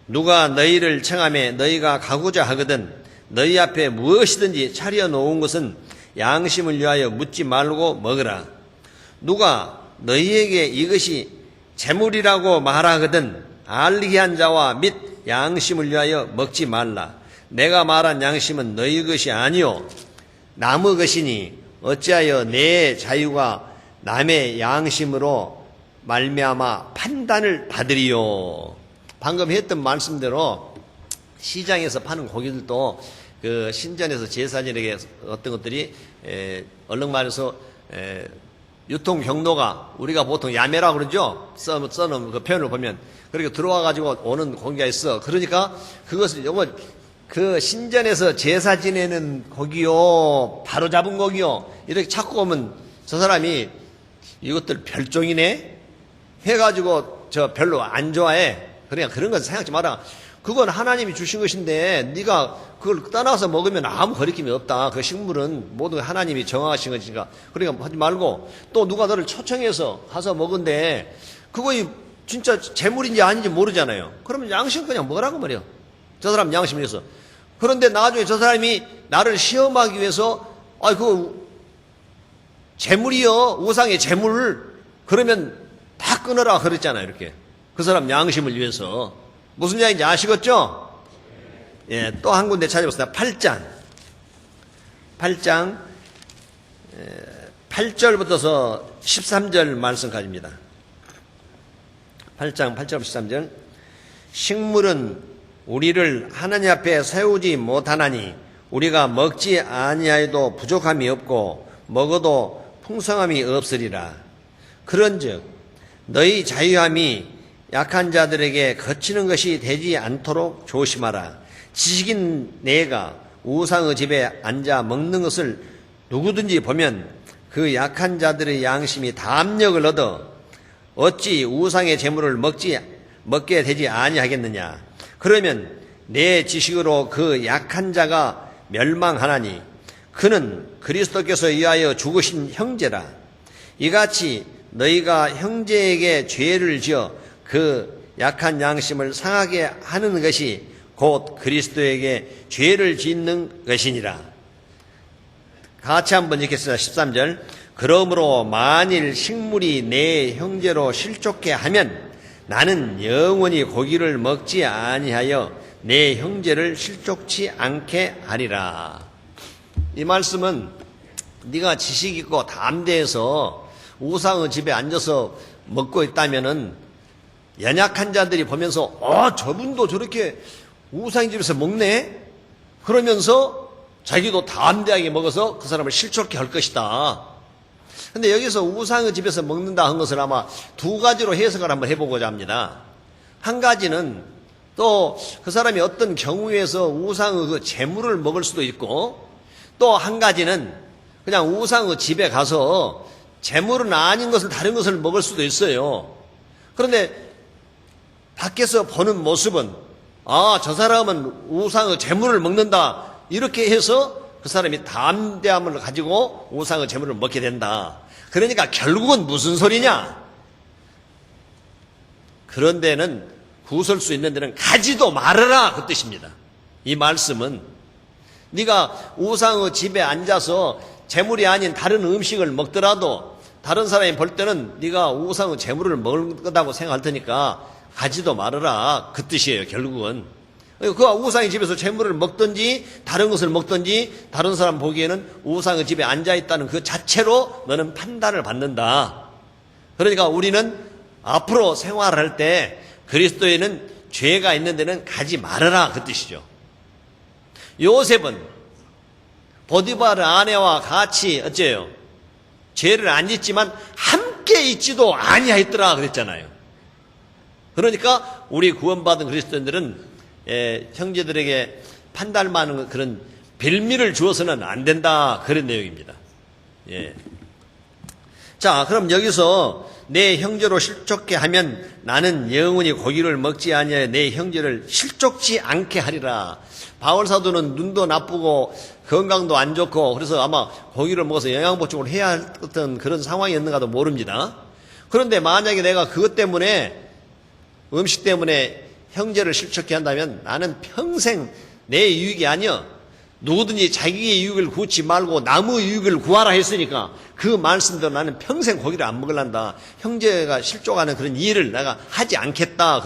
누가 너희를 청하매 너희가 가고자 하거든 너희 앞에 무엇이든지 차려 놓은 것은 양심을 위하여 묻지 말고 먹으라. 누가 너희에게 이것이 재물이라고 말하거든 알게 한 자와 및 양심을 위하여 먹지 말라. 내가 말한 양심은 너희 것이 아니요 남의 것이니 어찌하여 내 자유가 남의 양심으로 말미암아 판단을 받으리요. 방금 했던 말씀대로 시장에서 파는 고기들도 그 신전에서 제사장에게 어떤 것들이 얼른 말해서 유통 경로가 우리가 보통 야매라고 그러죠. 써놓은 그 표현을 보면 그렇게 들어와 가지고 오는 고기가 있어. 그러니까 그것을 요거 그 신전에서 제사 지내는 고기요 바로 잡은 고기요 이렇게 찾고 오면 저 사람이 이것들 별종이네 해가지고 저 별로 안 좋아해. 그러니까 그런 거 생각지 마라. 그건 하나님이 주신 것인데 네가 그걸 떠나서 먹으면 아무 거리낌이 없다. 그 식물은 모두 하나님이 정하신 것이니까. 그러니까 하지 말고 또 누가 너를 초청해서 가서 먹은데 그거 진짜 재물인지 아닌지 모르잖아요. 그러면 양심 그냥 먹으라고 말이요. 저 사람 양심 위해서. 그런데 나중에 저 사람이 나를 시험하기 위해서 그 재물이요 우상의 재물 그러면 다 끊어라 그랬잖아요. 이렇게 그 사람 양심을 위해서. 무슨 이야기인지 아시겠죠? 예, 또 한 군데 찾아봅시다. 8장 8절부터서 13절 말씀까지입니다. 8장 8절 13절. 식물은 우리를 하나님 앞에 세우지 못하나니 우리가 먹지 아니하여도 부족함이 없고 먹어도 풍성함이 없으리라. 그런즉 너희 자유함이 약한 자들에게 거치는 것이 되지 않도록 조심하라. 지식인 내가 우상의 집에 앉아 먹는 것을 누구든지 보면 그 약한 자들의 양심이 담력을 얻어 어찌 우상의 재물을 먹게 되지 아니하겠느냐. 그러면 내 지식으로 그 약한 자가 멸망하나니 그는 그리스도께서 위하여 죽으신 형제라. 이같이 너희가 형제에게 죄를 지어 그 약한 양심을 상하게 하는 것이 곧 그리스도에게 죄를 짓는 것이니라. 같이 한번 읽겠습니다. 13절. 그러므로 만일 식물이 내 형제로 실족해 하면 나는 영원히 고기를 먹지 아니하여 내 형제를 실족치 않게 하리라. 이 말씀은 네가 지식 있고 담대해서 우상의 집에 앉아서 먹고 있다면은 연약한 자들이 보면서 저분도 저렇게 우상의 집에서 먹네? 그러면서 자기도 담대하게 먹어서 그 사람을 실족해 할 것이다. 근데 여기서 우상의 집에서 먹는다 한 것을 아마 두 가지로 해석을 한번 해보고자 합니다. 한 가지는 또 그 사람이 어떤 경우에서 우상의 그 재물을 먹을 수도 있고, 또 한 가지는 그냥 우상의 집에 가서 재물은 아닌 것을 다른 것을 먹을 수도 있어요. 그런데 밖에서 보는 모습은 저 사람은 우상의 재물을 먹는다 이렇게 해서 그 사람이 담대함을 가지고 우상의 재물을 먹게 된다. 그러니까 결국은 무슨 소리냐? 그런 데는 구설 수 있는 데는 가지도 말아라 그 뜻입니다. 이 말씀은 네가 우상의 집에 앉아서 재물이 아닌 다른 음식을 먹더라도 다른 사람이 볼 때는 네가 우상의 재물을 먹을 거다고 생각할 테니까 가지도 말아라 그 뜻이에요. 결국은 그 우상의 집에서 재물을 먹든지 다른 것을 먹든지 다른 사람 보기에는 우상의 집에 앉아있다는 그 자체로 너는 판단을 받는다. 그러니까 우리는 앞으로 생활할 때 그리스도에는 죄가 있는 데는 가지 말아라 그 뜻이죠. 요셉은 보디바르 아내와 같이 어째요? 죄를 안 짓지만 함께 있지도 아니하였더라 그랬잖아요. 그러니까 우리 구원받은 그리스도인들은 형제들에게 판단하는 그런 빌미를 주어서는 안 된다 그런 내용입니다. 예. 자, 그럼 여기서 내 형제로 실족해 하면 나는 영원히 고기를 먹지 아니하여 내 형제를 실족치 않게 하리라. 바울 사도는 눈도 나쁘고 건강도 안 좋고 그래서 아마 고기를 먹어서 영양보충을 해야 했던 그런 상황이었는가도 모릅니다. 그런데 만약에 내가 그것 때문에 음식 때문에 형제를 실족해 한다면 나는 평생 내 유익이 아니여 누구든지 자기의 유익을 구하지 말고 남의 유익을 구하라 했으니까 그 말씀대로 나는 평생 고기를 안 먹을란다. 형제가 실족하는 그런 일을 내가 하지 않겠다.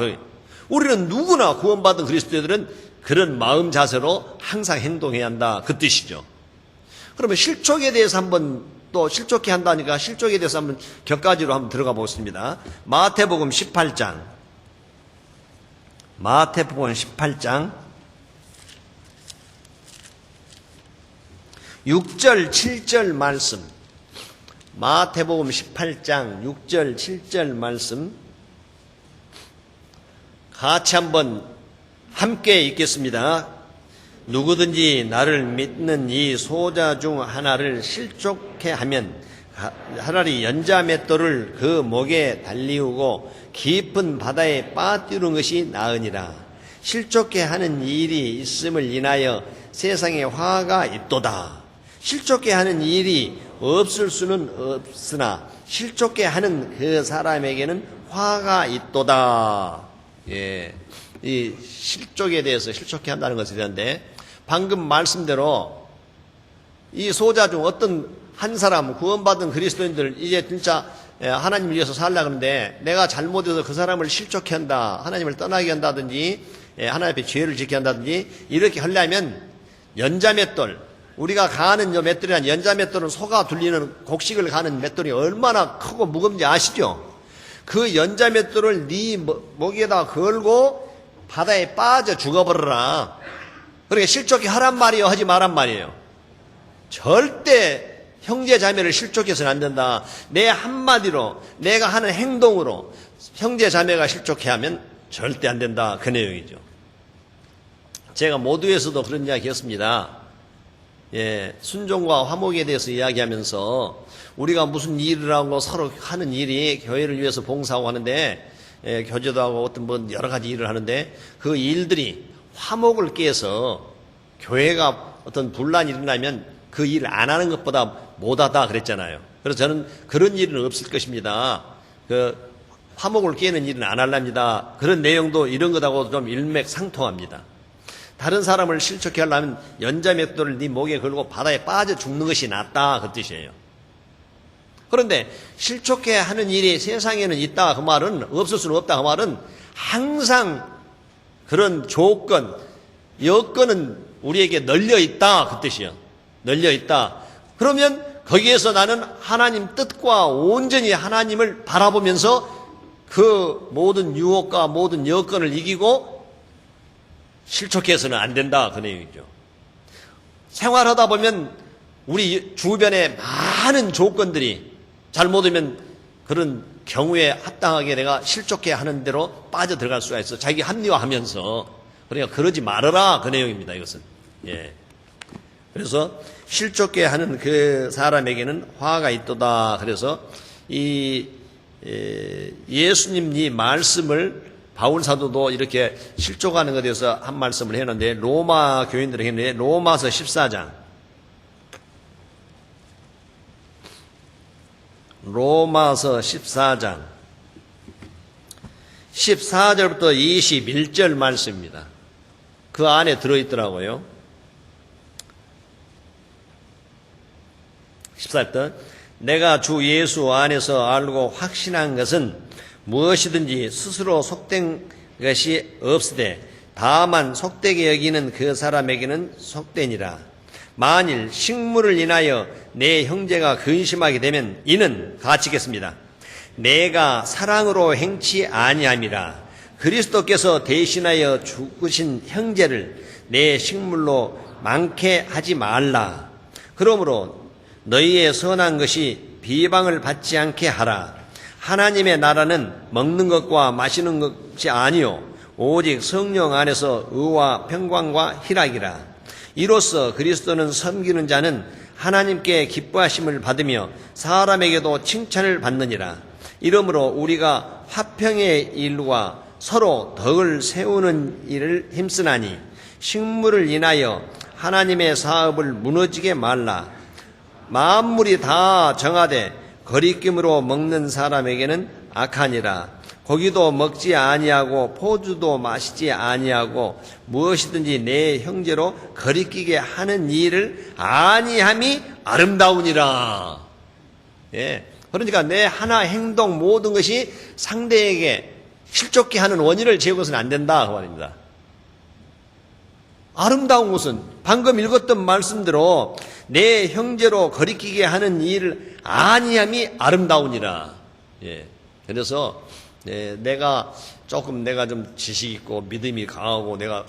우리는 누구나 구원받은 그리스도인들은 그런 마음 자세로 항상 행동해야 한다. 그 뜻이죠. 그러면 실족에 대해서 한번 또 실족해 한다니까 실족에 대해서 한번 격가지로 한번 들어가 보겠습니다. 마태복음 18장 6절 7절 말씀. 마태복음 18장 6절 7절 말씀 같이 한번 함께 읽겠습니다. 누구든지 나를 믿는 이 소자 중 하나를 실족해 하면 차라리 연자 맷돌을 그 목에 달리우고 깊은 바다에 빠뜨리는 것이 나으니라. 실족해 하는 일이 있음을 인하여 세상에 화가 있도다. 실족해 하는 일이 없을 수는 없으나 실족해 하는 그 사람에게는 화가 있도다. 예, 이 실족에 대해서 실족해 한다는 것에 대한데 방금 말씀대로 이 소자 중 어떤 한 사람 구원받은 그리스도인들 이제 진짜 하나님을 위해서 살려고 하는데 내가 잘못해서 그 사람을 실족해 한다, 하나님을 떠나게 한다든지 하나님 앞에 죄를 짓게 한다든지 이렇게 하려면 연자맷돌, 우리가 가는 요 맷돌이란 연자맷돌은 소가 둘리는 곡식을 가는 맷돌이 얼마나 크고 무겁은지 아시죠? 그 연자맷돌을 네 목에다 걸고 바다에 빠져 죽어버려라. 그러니까 실족해 하란 말이에요, 하지 말란 말이에요? 절대 형제 자매를 실족해서는 안 된다. 내 한마디로 내가 하는 행동으로 형제 자매가 실족해 하면 절대 안 된다. 그 내용이죠. 제가 모두에서도 그런 이야기 했습니다. 예, 순종과 화목에 대해서 이야기하면서 우리가 무슨 일을 하고 서로 하는 일이 교회를 위해서 봉사하고 하는데, 예, 교제도 하고 어떤 뭐 여러 가지 일을 하는데 그 일들이 화목을 깨서 교회가 어떤 분란이 일어나면 그 일을 안 하는 것보다 못하다 그랬잖아요. 그래서 저는 그런 일은 없을 것입니다. 그 화목을 깨는 일은 안 하랍니다. 그런 내용도 이런 것하고 좀 일맥상통합니다. 다른 사람을 실족해 하려면 연자맥도를 네 목에 걸고 바다에 빠져 죽는 것이 낫다 그 뜻이에요. 그런데 실족해 하는 일이 세상에는 있다 그 말은, 없을 수는 없다 그 말은 항상 그런 조건, 여건은 우리에게 널려 있다 그 뜻이에요. 널려 있다. 그러면 거기에서 나는 하나님 뜻과 온전히 하나님을 바라보면서 그 모든 유혹과 모든 여건을 이기고 실족해서는 안 된다 그 내용이죠. 생활하다 보면 우리 주변에 많은 조건들이 잘못하면 그런 경우에 합당하게 내가 실족해 하는 대로 빠져 들어갈 수가 있어. 자기 합리화하면서. 그러니까 그러지 말아라 그 내용입니다. 이것은. 예. 그래서 실족해 하는 그 사람에게는 화가 있도다. 그래서 이 예수님 이 말씀을 바울 사도도 이렇게 실족하는 것에 대해서 한 말씀을 했는데, 로마 교인들에게 했는데, 로마서 14장. 로마서 14장. 14절부터 21절 말씀입니다. 그 안에 들어있더라고요. 14절. 내가 주 예수 안에서 알고 확신한 것은 무엇이든지 스스로 속된 것이 없으되 다만 속되게 여기는 그 사람에게는 속되니라. 만일 식물을 인하여 내 형제가 근심하게 되면 이는 가치겠습니다. 내가 사랑으로 행치 아니함이라. 그리스도께서 대신하여 죽으신 형제를 내 식물로 많게 하지 말라. 그러므로 너희의 선한 것이 비방을 받지 않게 하라. 하나님의 나라는 먹는 것과 마시는 것이 아니요 오직 성령 안에서 의와 평강과 희락이라. 이로써 그리스도는 섬기는 자는 하나님께 기뻐하심을 받으며 사람에게도 칭찬을 받느니라. 이러므로 우리가 화평의 일과 서로 덕을 세우는 일을 힘쓰나니 식물을 인하여 하나님의 사업을 무너지게 말라. 만물이 다 정하되 거리낌으로 먹는 사람에게는 악하니라. 고기도 먹지 아니하고 포주도 마시지 아니하고 무엇이든지 내 형제로 거리끼게 하는 일을 아니함이 아름다우니라. 예. 그러니까 내 하나 행동 모든 것이 상대에게 실족케 하는 원인을 제거해서는 안 된다 그 말입니다. 아름다운 것은 방금 읽었던 말씀대로 내 형제로 거리끼게 하는 일을 아니함이 아름다우니라. 예. 그래서 내가 좀 지식 있고 믿음이 강하고 내가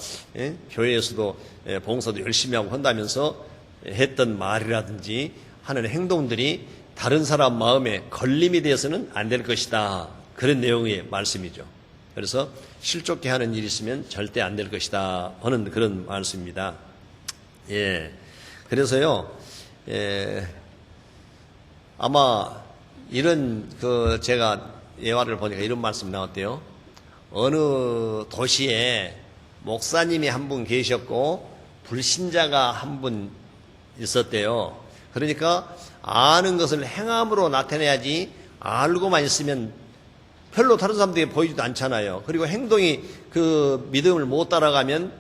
교회에서도 봉사도 열심히 하고 한다면서 했던 말이라든지 하는 행동들이 다른 사람 마음에 걸림이 되어서는 안 될 것이다. 그런 내용의 말씀이죠. 그래서 실족케 하는 일이 있으면 절대 안 될 것이다 하는 그런 말씀입니다. 예. 그래서요, 아마 이런 제가 예화를 보니까 이런 말씀이 나왔대요. 어느 도시에 목사님이 한 분 계셨고 불신자가 한 분 있었대요. 그러니까 아는 것을 행함으로 나타내야지 알고만 있으면 별로 다른 사람들에게 보이지도 않잖아요. 그리고 행동이 그 믿음을 못 따라가면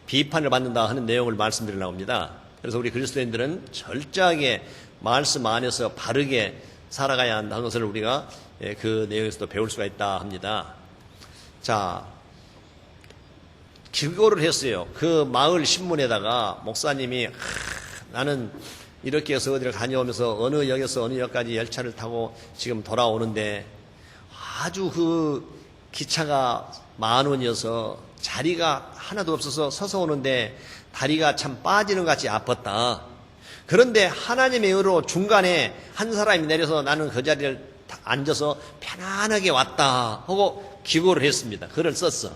비판을 받는다 하는 내용을 말씀드리려고 합니다. 그래서 우리 그리스도인들은 철저하게 말씀 안에서 바르게 살아가야 한다는 것을 우리가 그 내용에서도 배울 수가 있다 합니다. 자, 기고를 했어요. 그 마을 신문에다가 목사님이 나는 이렇게 해서 어디를 다녀오면서 어느 역에서 어느 역까지 열차를 타고 지금 돌아오는데 아주 그 기차가 10,000원이어서 자리가 하나도 없어서 서서 오는데 다리가 참 빠지는 것 같이 아팠다. 그런데 하나님의 의로 중간에 한 사람이 내려서 나는 그 자리를 앉아서 편안하게 왔다 하고 기고를 했습니다. 글을 썼어.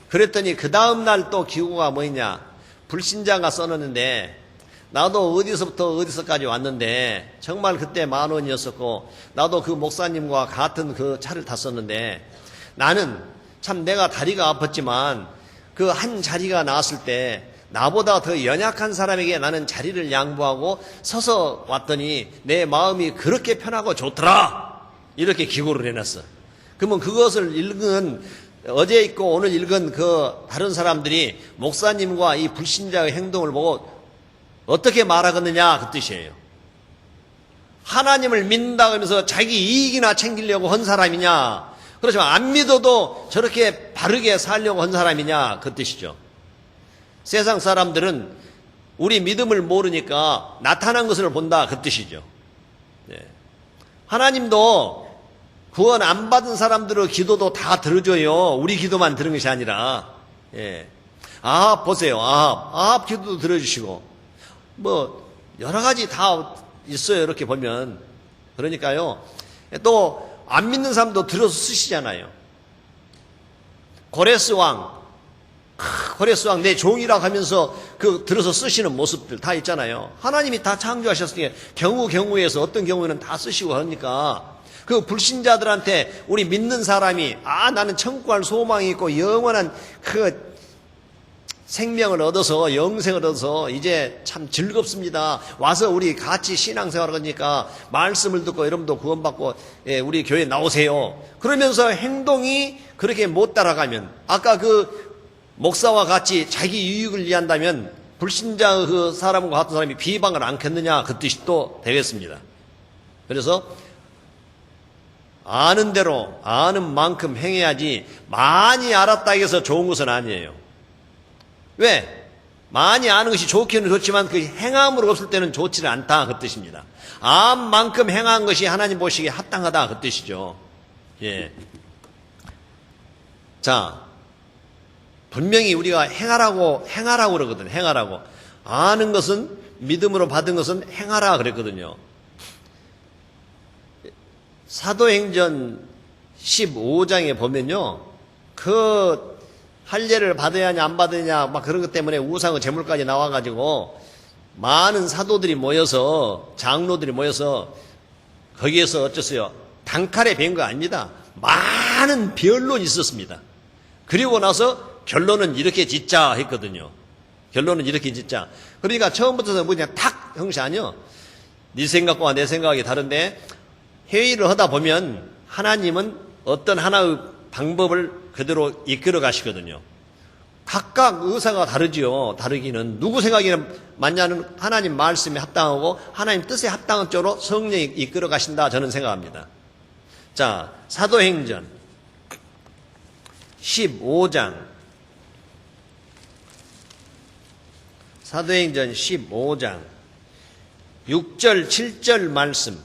그랬더니 그 다음날 또 기구가 뭐냐, 불신자가 써놨는데 나도 어디서부터 어디서까지 왔는데 정말 그때 10,000원이었었고 나도 그 목사님과 같은 그 차를 탔었는데 나는 참 내가 다리가 아팠지만 그 한 자리가 나왔을 때 나보다 더 연약한 사람에게 나는 자리를 양보하고 서서 왔더니 내 마음이 그렇게 편하고 좋더라, 이렇게 기고를 해놨어. 그러면 그것을 읽은, 어제 읽고 오늘 읽은 그 다른 사람들이 목사님과 이 불신자의 행동을 보고 어떻게 말하겠느냐 그 뜻이에요. 하나님을 믿는다 하면서 자기 이익이나 챙기려고 한 사람이냐, 그렇지만 안 믿어도 저렇게 바르게 살려고 한 사람이냐 그 뜻이죠. 세상 사람들은 우리 믿음을 모르니까 나타난 것을 본다 그 뜻이죠. 네. 하나님도 구원 안 받은 사람들의 기도도 다 들어줘요. 우리 기도만 들은 것이 아니라. 예. 아합 보세요. 아합 기도도 들어주시고 뭐 여러 가지 다 있어요. 이렇게 보면. 그러니까요. 또 안 믿는 사람도 들어서 쓰시잖아요. 고레스 왕 내 종이라고 하면서 그 들어서 쓰시는 모습들 다 있잖아요. 하나님이 다 창조하셨으니 경우에서 어떤 경우에는 다 쓰시고 하니까 그 불신자들한테 우리 믿는 사람이 나는 천국 갈 소망이 있고 영원한 그 생명을 얻어서 영생을 얻어서 이제 참 즐겁습니다. 와서 우리 같이 신앙생활을 하니까 말씀을 듣고 여러분도 구원받고 우리 교회에 나오세요. 그러면서 행동이 그렇게 못 따라가면 아까 그 목사와 같이 자기 유익을 위한다면 불신자 그 사람과 같은 사람이 비방을 않겠느냐 그 뜻이 또 되겠습니다. 그래서 아는 대로 아는 만큼 행해야지 많이 알았다 해서 좋은 것은 아니에요. 왜? 많이 아는 것이 좋기는 좋지만 그 행함으로 없을 때는 좋지는 않다 그 뜻입니다. 안 만큼 행한 것이 하나님 보시기에 합당하다 그 뜻이죠. 예. 자, 분명히 우리가 행하라고 그러거든. 행하라고. 아는 것은 믿음으로 받은 것은 행하라 그랬거든요. 사도행전 15장에 보면요, 그 할례를 받아야 하냐 안 받느냐 막 그런 것 때문에 우상의 제물까지 나와가지고 많은 사도들이 모여서, 장로들이 모여서 거기에서 어쩌어요? 단칼에 뵌 거 아닙니다. 많은 변론이 있었습니다. 그리고 나서 결론은 이렇게 짓자 했거든요. 결론은 이렇게 짓자. 그러니까 처음부터 그냥 탁 형식 아니요. 네 생각과 내 생각이 다른데 회의를 하다 보면 하나님은 어떤 하나의 방법을 그대로 이끌어 가시거든요. 각각 의사가 다르지요. 다르기는 누구 생각이 맞냐는 하나님 말씀에 합당하고 하나님 뜻에 합당한 쪽으로 성령이 이끌어 가신다 저는 생각합니다. 자, 사도행전 15장 사도행전 15장 6절 7절 말씀.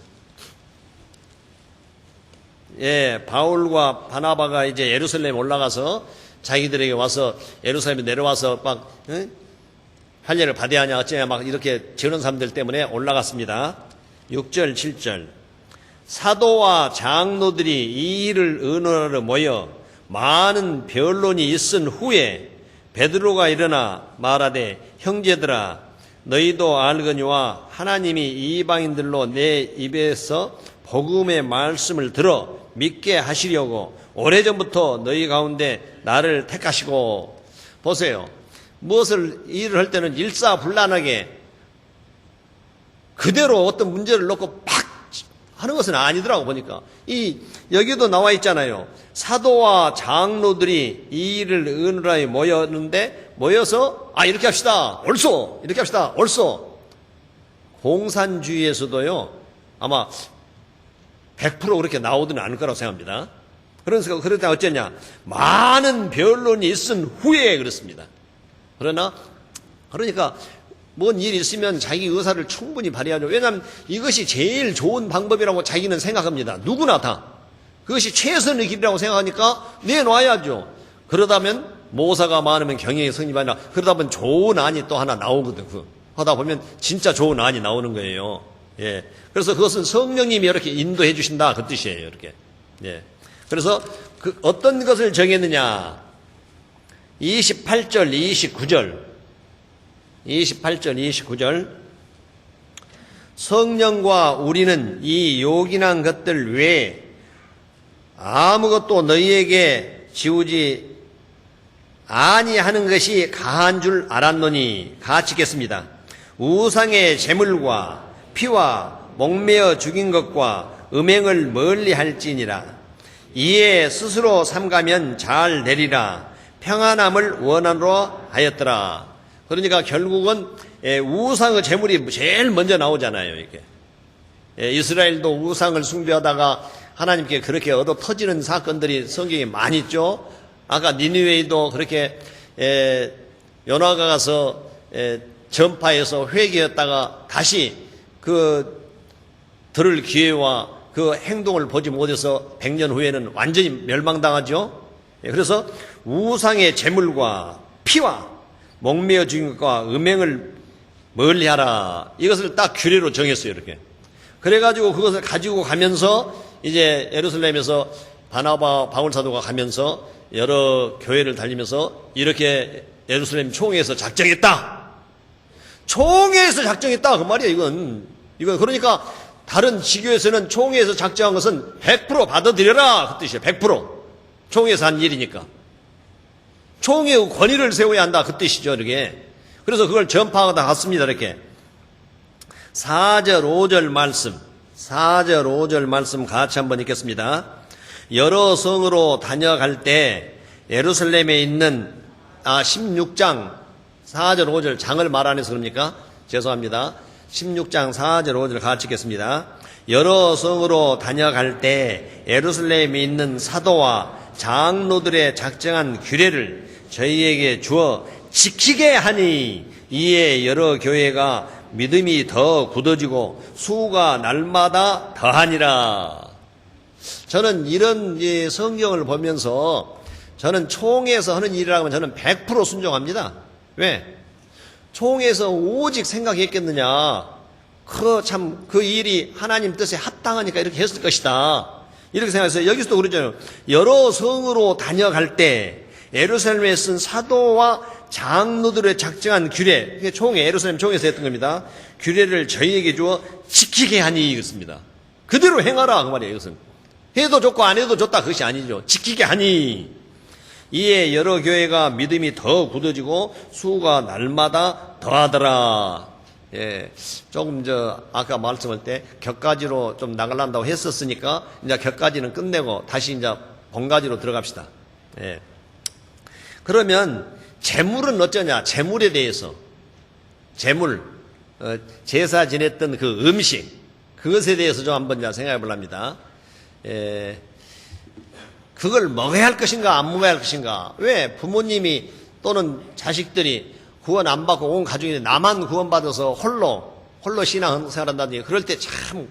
예, 바울과 바나바가 이제 예루살렘에 올라가서 자기들에게 와서 예루살렘에 내려와서 막 할례를 받아야 하냐 어쩌냐 막 이렇게 저런 사람들 때문에 올라갔습니다. 6절 7절. 사도와 장로들이 이 일을 의논하러 모여 많은 변론이 있은 후에 베드로가 일어나 말하되 형제들아 너희도 알거니와 하나님이 이방인들로 내 입에서 복음의 말씀을 들어 믿게 하시려고 오래전부터 너희 가운데 나를 택하시고. 보세요. 무엇을 일을 할 때는 일사불란하게 그대로 어떤 문제를 놓고 팍 하는 것은 아니더라고 보니까. 여기도 나와 있잖아요. 사도와 장로들이 이 일을 의논하여 모였는데 모여서 이렇게 합시다. 옳소. 이렇게 합시다. 옳소. 공산주의에서도요. 아마 100% 그렇게 나오지는 않을 거라고 생각합니다. 그러다 어쩌냐. 많은 변론이 있은 후에 그렇습니다. 그러니까 뭔 일이 있으면 자기 의사를 충분히 발휘하죠. 왜냐하면 이것이 제일 좋은 방법이라고 자기는 생각합니다. 누구나 다. 그것이 최선의 길이라고 생각하니까 내놔야죠. 그러다면 모사가 많으면 경영이 성립하냐. 그러다 보면 좋은 안이 또 하나 나오거든. 하다 보면 진짜 좋은 안이 나오는 거예요. 예. 그래서 그것은 성령님이 이렇게 인도해 주신다 그 뜻이에요. 이렇게. 예. 그래서 어떤 것을 정했느냐. 28절, 29절. 28절, 29절. 성령과 우리는 이 요긴한 것들 외에 아무것도 너희에게 지우지 아니하는 것이 가한 줄 알았노니 같이 읽겠습니다. 우상의 제물과 피와 목매어 죽인 것과 음행을 멀리 할지니라. 이에 스스로 삼가면 잘 되리라. 평안함을 원하노 하였더라. 그러니까 결국은 우상의 제물이 제일 먼저 나오잖아요. 이렇게 이스라엘도 우상을 숭배하다가 하나님께 그렇게 얻어 터지는 사건들이 성경에 많이 있죠. 아까 니느웨이도 그렇게 요나가 가서 전파해서 회개했다가 다시 그 들을 기회와 그 행동을 보지 못해서 100년 후에는 완전히 멸망당하죠. 그래서 우상의 제물과 피와 목매어 죽인 것과 음행을 멀리하라. 이것을 딱 규례로 정했어요. 이렇게. 그래가지고 그것을 가지고 가면서 이제 예루살렘에서 바나바 바울 사도가 가면서 여러 교회를 다니면서 이렇게 예루살렘 총회에서 작정했다. 총회에서 작정했다. 그 말이에요. 이건 그러니까 다른 지교에서는 총회에서 작정한 것은 100% 받아들여라. 그 뜻이에요. 100%. 총회에서 한 일이니까. 총회의 권위를 세워야 한다. 그 뜻이죠. 이렇게. 그래서 그걸 전파하다 갔습니다. 이렇게. 4절, 5절 말씀. 4절, 5절 말씀 같이 한번 읽겠습니다. 여러 성으로 다녀갈 때 예루살렘에 있는 16장 4절, 5절 장을 말 안 해서 그럽니까? 죄송합니다. 16장 4절, 5절 같이 읽겠습니다. 여러 성으로 다녀갈 때 예루살렘에 있는 사도와 장로들의 작정한 규례를 저희에게 주어 지키게 하니 이에 여러 교회가 믿음이 더 굳어지고 수가 날마다 더하니라. 저는 이런 성경을 보면서 저는 총회에서 하는 일이라고 하면 저는 100% 순종합니다. 왜? 총회에서 오직 생각했겠느냐. 그 일이 하나님 뜻에 합당하니까 이렇게 했을 것이다. 이렇게 생각해서 여기서도 그러잖아요. 여러 성으로 다녀갈 때 예루살렘에 쓴 사도와 장로들의 작정한 규례, 총회, 예루살렘 총회에서 했던 겁니다. 규례를 저희에게 주어 지키게 하니 이것입니다. 그대로 행하라 그 말이에요. 이것은 해도 좋고 안 해도 좋다 그것이 아니죠. 지키게 하니 이에 여러 교회가 믿음이 더 굳어지고 수가 날마다 더하더라. 예, 조금 아까 말씀할 때 격가지로 좀 나가란다고 했었으니까 이제 격가지는 끝내고 다시 이제 본가지로 들어갑시다. 예. 그러면 재물은 어쩌냐? 재물에 대해서 재물 제사 지냈던 그 음식 그것에 대해서 좀 한번 생각해 보랍니다. 그걸 먹어야 할 것인가 안 먹어야 할 것인가? 왜 부모님이 또는 자식들이 구원 안 받고 온 가족이 나만 구원받아서 홀로 신앙생활한다든지 그럴 때 참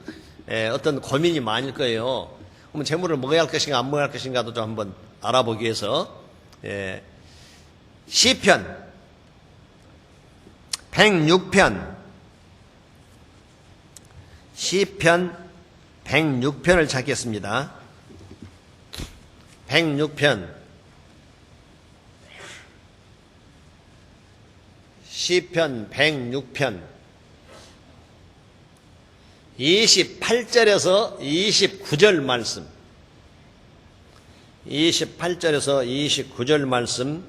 어떤 고민이 많을 거예요. 그러면 재물을 먹어야 할 것인가 안 먹어야 할 것인가도 좀 한번 알아보기 위해서 시편 106편 시편 106편을 찾겠습니다. 106편 시편 106편 28절에서 29절 말씀 28절에서 29절 말씀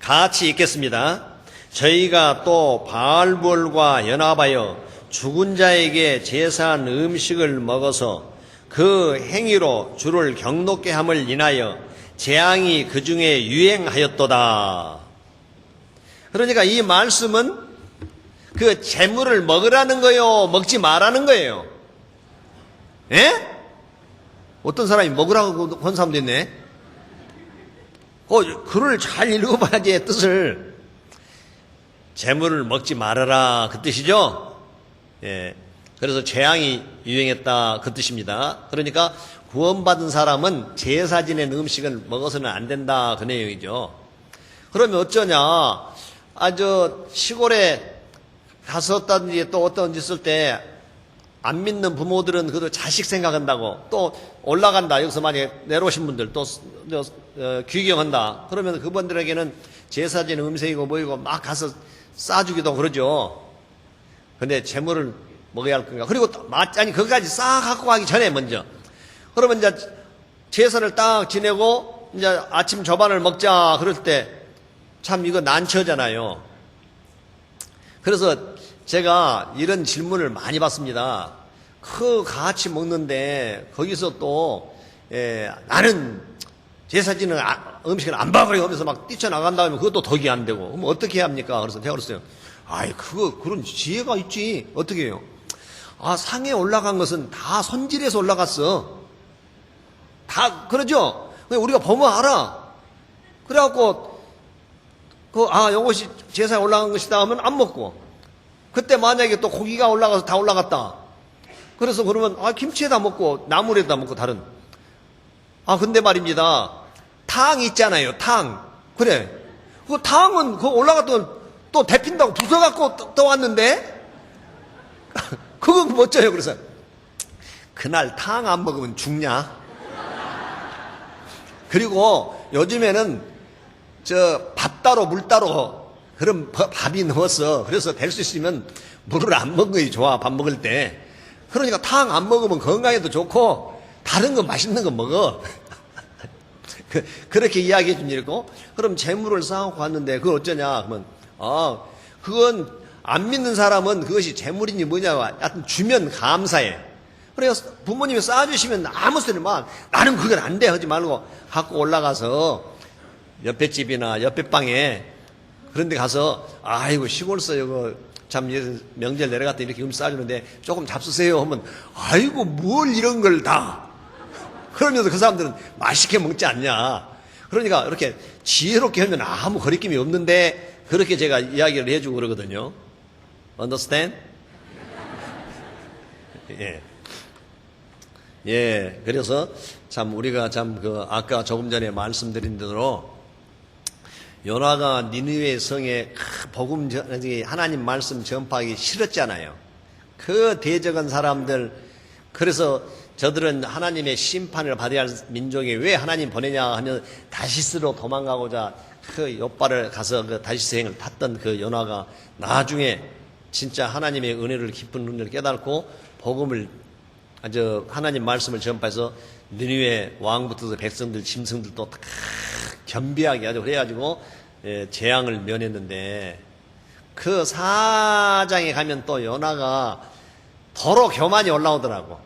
같이 읽겠습니다. 저희가 또 바알볼과 연합하여 죽은 자에게 제사한 음식을 먹어서 그 행위로 주를 경노케 함을 인하여 재앙이 그 중에 유행하였도다. 그러니까 이 말씀은 그 재물을 먹으라는 거요, 먹지 말라는 거예요. 예? 어떤 사람이 먹으라고 본 사람도 있네. 글을 잘 읽어봐야지 뜻을. 재물을 먹지 말아라 그 뜻이죠. 예. 그래서 재앙이 유행했다 그 뜻입니다. 그러니까 구원받은 사람은 제사 지낸 음식을 먹어서는 안 된다 그 내용이죠. 그러면 어쩌냐? 시골에 갔었다든지 또 어떤 짓 있을 때 안 믿는 부모들은 그래도 자식 생각한다고 또 올라간다. 여기서 만약에 내려오신 분들 또 귀경한다. 그러면 그분들에게는 제사지는 음색이고 뭐이고 막 가서 싸주기도 그러죠. 근데 재물을 먹어야 할 건가? 그리고 또 아니 그거까지 싹 갖고 가기 전에 먼저 그러면 이제 제사를 딱 지내고 이제 아침 조반을 먹자 그럴 때 참 이거 난처잖아요. 그래서 제가 이런 질문을 많이 받습니다. 그 같이 먹는데 거기서 또 나는 제사지는 음식을 안 먹으려 하면서 막 뛰쳐나간다면 그것도 덕이 안 되고 그럼 어떻게 해야 합니까? 그래서 제가 그랬어요. 아이 그런 지혜가 있지. 어떻게 해요? 상에 올라간 것은 다 손질해서 올라갔어. 다 그러죠. 우리가 보면 알아. 그래갖고 요것이 제사에 올라간 것이다 하면 안 먹고, 그때 만약에 또 고기가 올라가서 다 올라갔다. 그래서 그러면 김치에다 먹고 나물에다 먹고 다른. 근데 말입니다. 탕 있잖아요. 탕. 그래. 그 탕은 그 올라갔던 또 데핀다고 부숴갖고 또 왔는데 그건 멋져요. 그래서 그날 탕 안 먹으면 죽냐? 그리고 요즘에는 밥 따로 물 따로 그런 밥이 넣었어. 그래서 될 수 있으면 물을 안 먹는 게 좋아. 밥 먹을 때. 그러니까 탕 안 먹으면 건강에도 좋고 다른 거 맛있는 거 먹어. 그렇게 이야기해 준 일이고, 그럼 재물을 쌓아놓고 왔는데 그거 어쩌냐? 그러면 그건 안 믿는 사람은 그것이 재물인지 뭐냐고 하여튼 주면 감사해. 그래서 부모님이 쌓아주시면 아무 소리만 나는 그건 안 돼 하지 말고 갖고 올라가서 옆에 집이나 옆에 방에 그런 데 가서 아이고 시골서 이거 참 명절 내려갔다 이렇게 음식 싸주는데 조금 잡수세요 하면 아이고 뭘 이런 걸 다 그러면서 그 사람들은 맛있게 먹지 않냐. 그러니까 이렇게 지혜롭게 하면 아무 거리낌이 없는데 그렇게 제가 이야기를 해주고 그러거든요. Understand? 예. 그래서 참 우리가 참 아까 조금 전에 말씀드린 대로 요나가 니느웨 성에 복음 하나님 말씀 전파하기 싫었잖아요. 그 대적은 사람들. 그래서 저들은 하나님의 심판을 받아야 할 민족이 왜 하나님 보내냐 하면 다시스로 도망가고자 그 욥발을 가서 그 다시스 행을 탔던 그 요나가 나중에 진짜 하나님의 은혜를 깊은 은혜를 깨닫고 복음을 하나님 말씀을 전파해서 니느웨 왕부터 백성들 짐승들도 다 겸비하게 아주 그래가지고 재앙을 면했는데, 그 4장에 가면 또 요나가 더러 교만이 올라오더라고.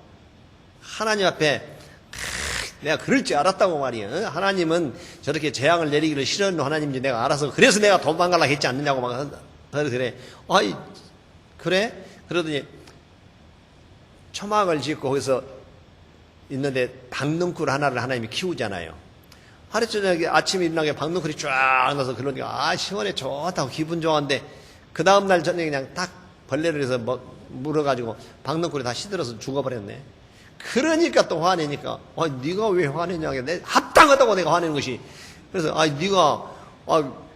하나님 앞에 내가 그럴 줄 알았다고 말이야. 하나님은 저렇게 재앙을 내리기를 싫어하는 하나님인지 내가 알아서 그래서 내가 도망가려고 했지 않느냐고 막 그래. 그래? 그러더니 초막을 짓고 거기서 있는데 박넝쿨 하나를 하나님이 키우잖아요. 하루 저녁에 아침에 일어나게 박넝쿨이 쫙 나서 그러니까 시원해 좋다고 기분 좋았는데 그 다음날 저녁에 그냥 딱 벌레를 해서 물어가지고 박넝쿨이 다 시들어서 죽어버렸네. 그러니까 또 화내니까 네가 왜 화내냐고. 내 합당하다고 내가 화내는 것이. 그래서 네가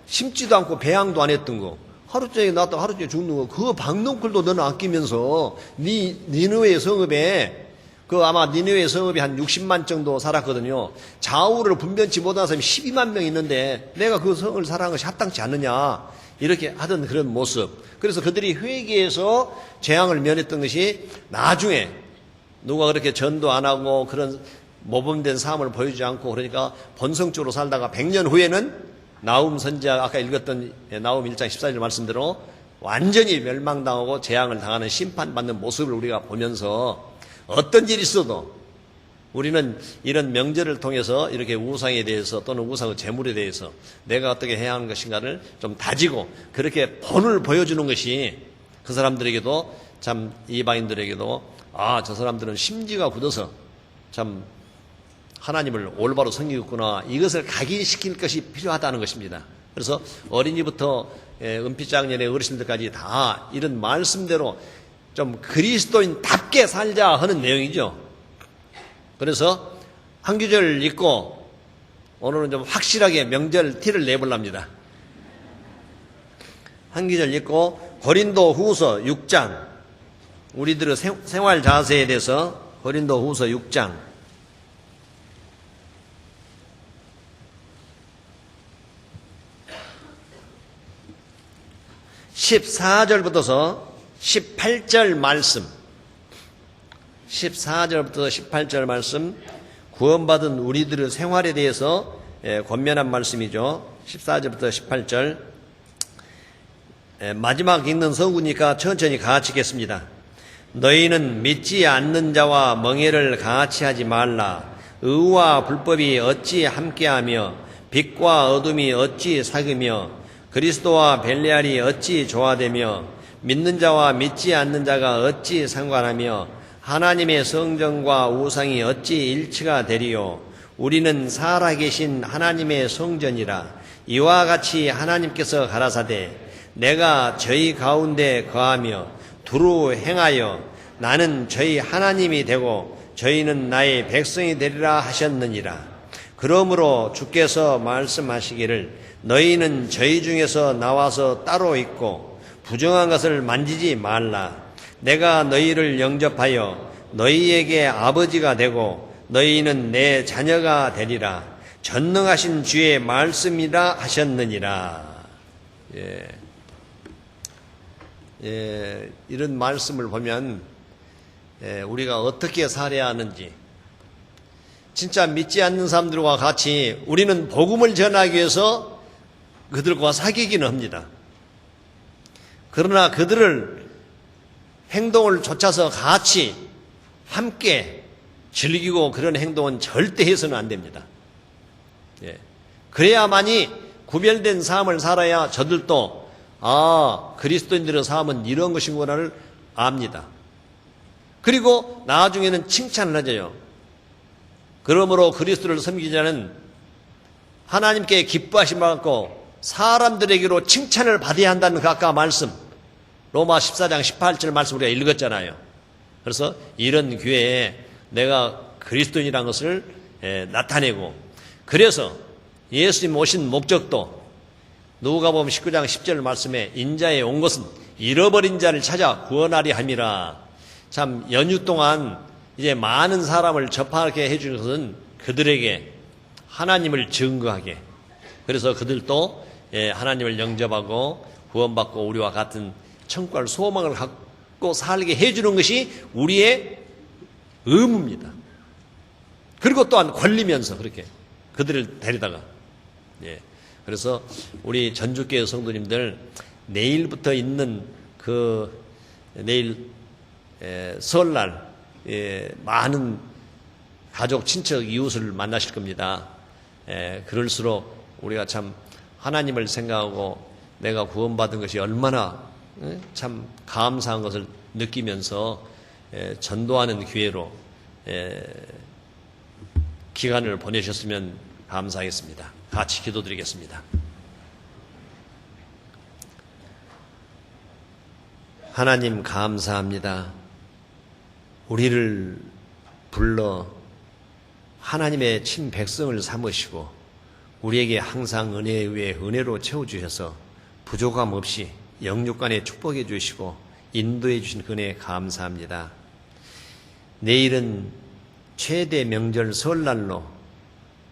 심지도 않고 배양도 안 했던 거 하루 종일 나왔다 하루 종일 죽는 거 그거 박넝쿨도 너는 아끼면서 니느웨 성읍에 아마 니느웨 성읍이 한 60만 정도 살았거든요. 좌우를 분변치 못하는 사람이 12만 명 있는데 내가 그 성을 사랑한 것이 합당치 않느냐 이렇게 하던 그런 모습. 그래서 그들이 회개해서 재앙을 면했던 것이 나중에 누가 그렇게 전도 안 하고 그런 모범된 삶을 보여주지 않고 그러니까 본성적으로 살다가 100년 후에는 나훔 선지자 아까 읽었던 나훔 1장 14절 말씀대로 완전히 멸망당하고 재앙을 당하는 심판받는 모습을 우리가 보면서 어떤 일이 있어도 우리는 이런 명절을 통해서 이렇게 우상에 대해서 또는 우상의 재물에 대해서 내가 어떻게 해야 하는 것인가를 좀 다지고 그렇게 본을 보여주는 것이 그 사람들에게도 참 이방인들에게도 저 사람들은 심지가 굳어서 참 하나님을 올바로 섬기겠구나 이것을 각인시킬 것이 필요하다는 것입니다. 그래서 어린이부터 은피장년의 어르신들까지 다 이런 말씀대로 좀 그리스도인답게 살자 하는 내용이죠. 그래서 한 구절 읽고 오늘은 좀 확실하게 명절 티를 내보랍니다. 한 구절 읽고 고린도 후서 6장 우리들의 생활 자세에 대해서 고린도 후서 6장 14절부터서 18절 말씀, 14절부터 18절 말씀, 구원받은 우리들의 생활에 대해서 권면한 말씀이죠. 14절부터 18절. 마지막 읽는 서구니까 천천히 같이 읽겠습니다. 너희는 믿지 않는 자와 멍에를 같이 하지 말라. 의와 불법이 어찌 함께하며 빛과 어둠이 어찌 사귀며 그리스도와 벨레알이 어찌 조화되며 믿는 자와 믿지 않는 자가 어찌 상관하며 하나님의 성전과 우상이 어찌 일치가 되리요. 우리는 살아계신 하나님의 성전이라. 이와 같이 하나님께서 가라사대 내가 저희 가운데 거하며 두루 행하여 나는 저희 하나님이 되고 저희는 나의 백성이 되리라 하셨느니라. 그러므로 주께서 말씀하시기를 너희는 저희 중에서 나와서 따로 있고 부정한 것을 만지지 말라. 내가 너희를 영접하여 너희에게 아버지가 되고 너희는 내 자녀가 되리라. 전능하신 주의 말씀이라 하셨느니라. 이런 말씀을 보면 우리가 어떻게 살아야 하는지, 진짜 믿지 않는 사람들과 같이 우리는 복음을 전하기 위해서 그들과 사귀기는 합니다. 그러나 그들을 행동을 쫓아서 같이 함께 즐기고 그런 행동은 절대 해서는 안 됩니다. 그래야만이 구별된 삶을 살아야 저들도 그리스도인들의 삶은 이런 것이구나를 압니다. 그리고 나중에는 칭찬을 하죠. 그러므로 그리스도를 섬기지 않은 하나님께 기뻐하심을 받고 사람들에게로 칭찬을 받아야 한다는 그 아까 말씀, 로마 14장 18절 말씀 우리가 읽었잖아요. 그래서 이런 교회에 내가 그리스도인이라는 것을 나타내고, 그래서 예수님 오신 목적도 누가복음 19장 10절 말씀에 인자에 온 것은 잃어버린 자를 찾아 구원하리 함이라. 참 연휴 동안 이제 많은 사람을 접하게 해주는 것은 그들에게 하나님을 증거하게, 그래서 그들도 하나님을 영접하고 구원받고 우리와 같은 천국을 소망을 갖고 살게 해주는 것이 우리의 의무입니다. 그리고 또한 걸리면서 그렇게 그들을 데리다가 그래서 우리 전주교회 성도님들 내일부터 있는 내일 설날 많은 가족, 친척, 이웃을 만나실 겁니다. 그럴수록 우리가 참 하나님을 생각하고 내가 구원받은 것이 얼마나 참 감사한 것을 느끼면서 전도하는 기회로 기간을 보내셨으면 감사하겠습니다. 같이 기도드리겠습니다. 하나님 감사합니다. 우리를 불러 하나님의 친백성을 삼으시고 우리에게 항상 은혜 위에 은혜로 채워주셔서 부족함 없이 영육간에 축복해 주시고 인도해 주신 은혜 감사합니다. 내일은 최대 명절 설날로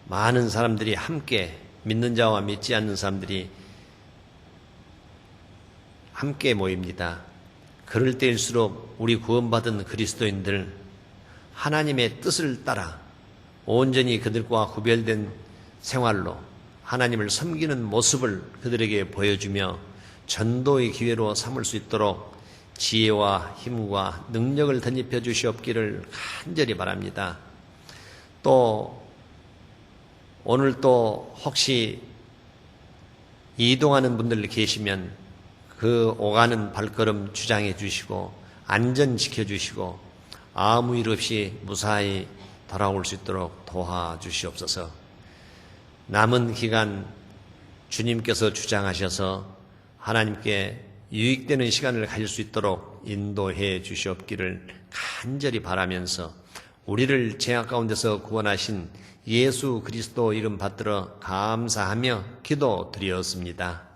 많은 사람들이 함께, 믿는 자와 믿지 않는 사람들이 함께 모입니다. 그럴 때일수록 우리 구원받은 그리스도인들 하나님의 뜻을 따라 온전히 그들과 구별된 생활로 하나님을 섬기는 모습을 그들에게 보여주며 전도의 기회로 삼을 수 있도록 지혜와 힘과 능력을 덧입혀 주시옵기를 간절히 바랍니다. 또 오늘 또 혹시 이동하는 분들 계시면 그 오가는 발걸음 주장해 주시고 안전 지켜 주시고 아무 일 없이 무사히 돌아올 수 있도록 도와주시옵소서. 남은 기간 주님께서 주장하셔서 하나님께 유익되는 시간을 가질 수 있도록 인도해 주시옵기를 간절히 바라면서 우리를 죄악 가운데서 구원하신 예수 그리스도 이름 받들어 감사하며 기도드렸습니다.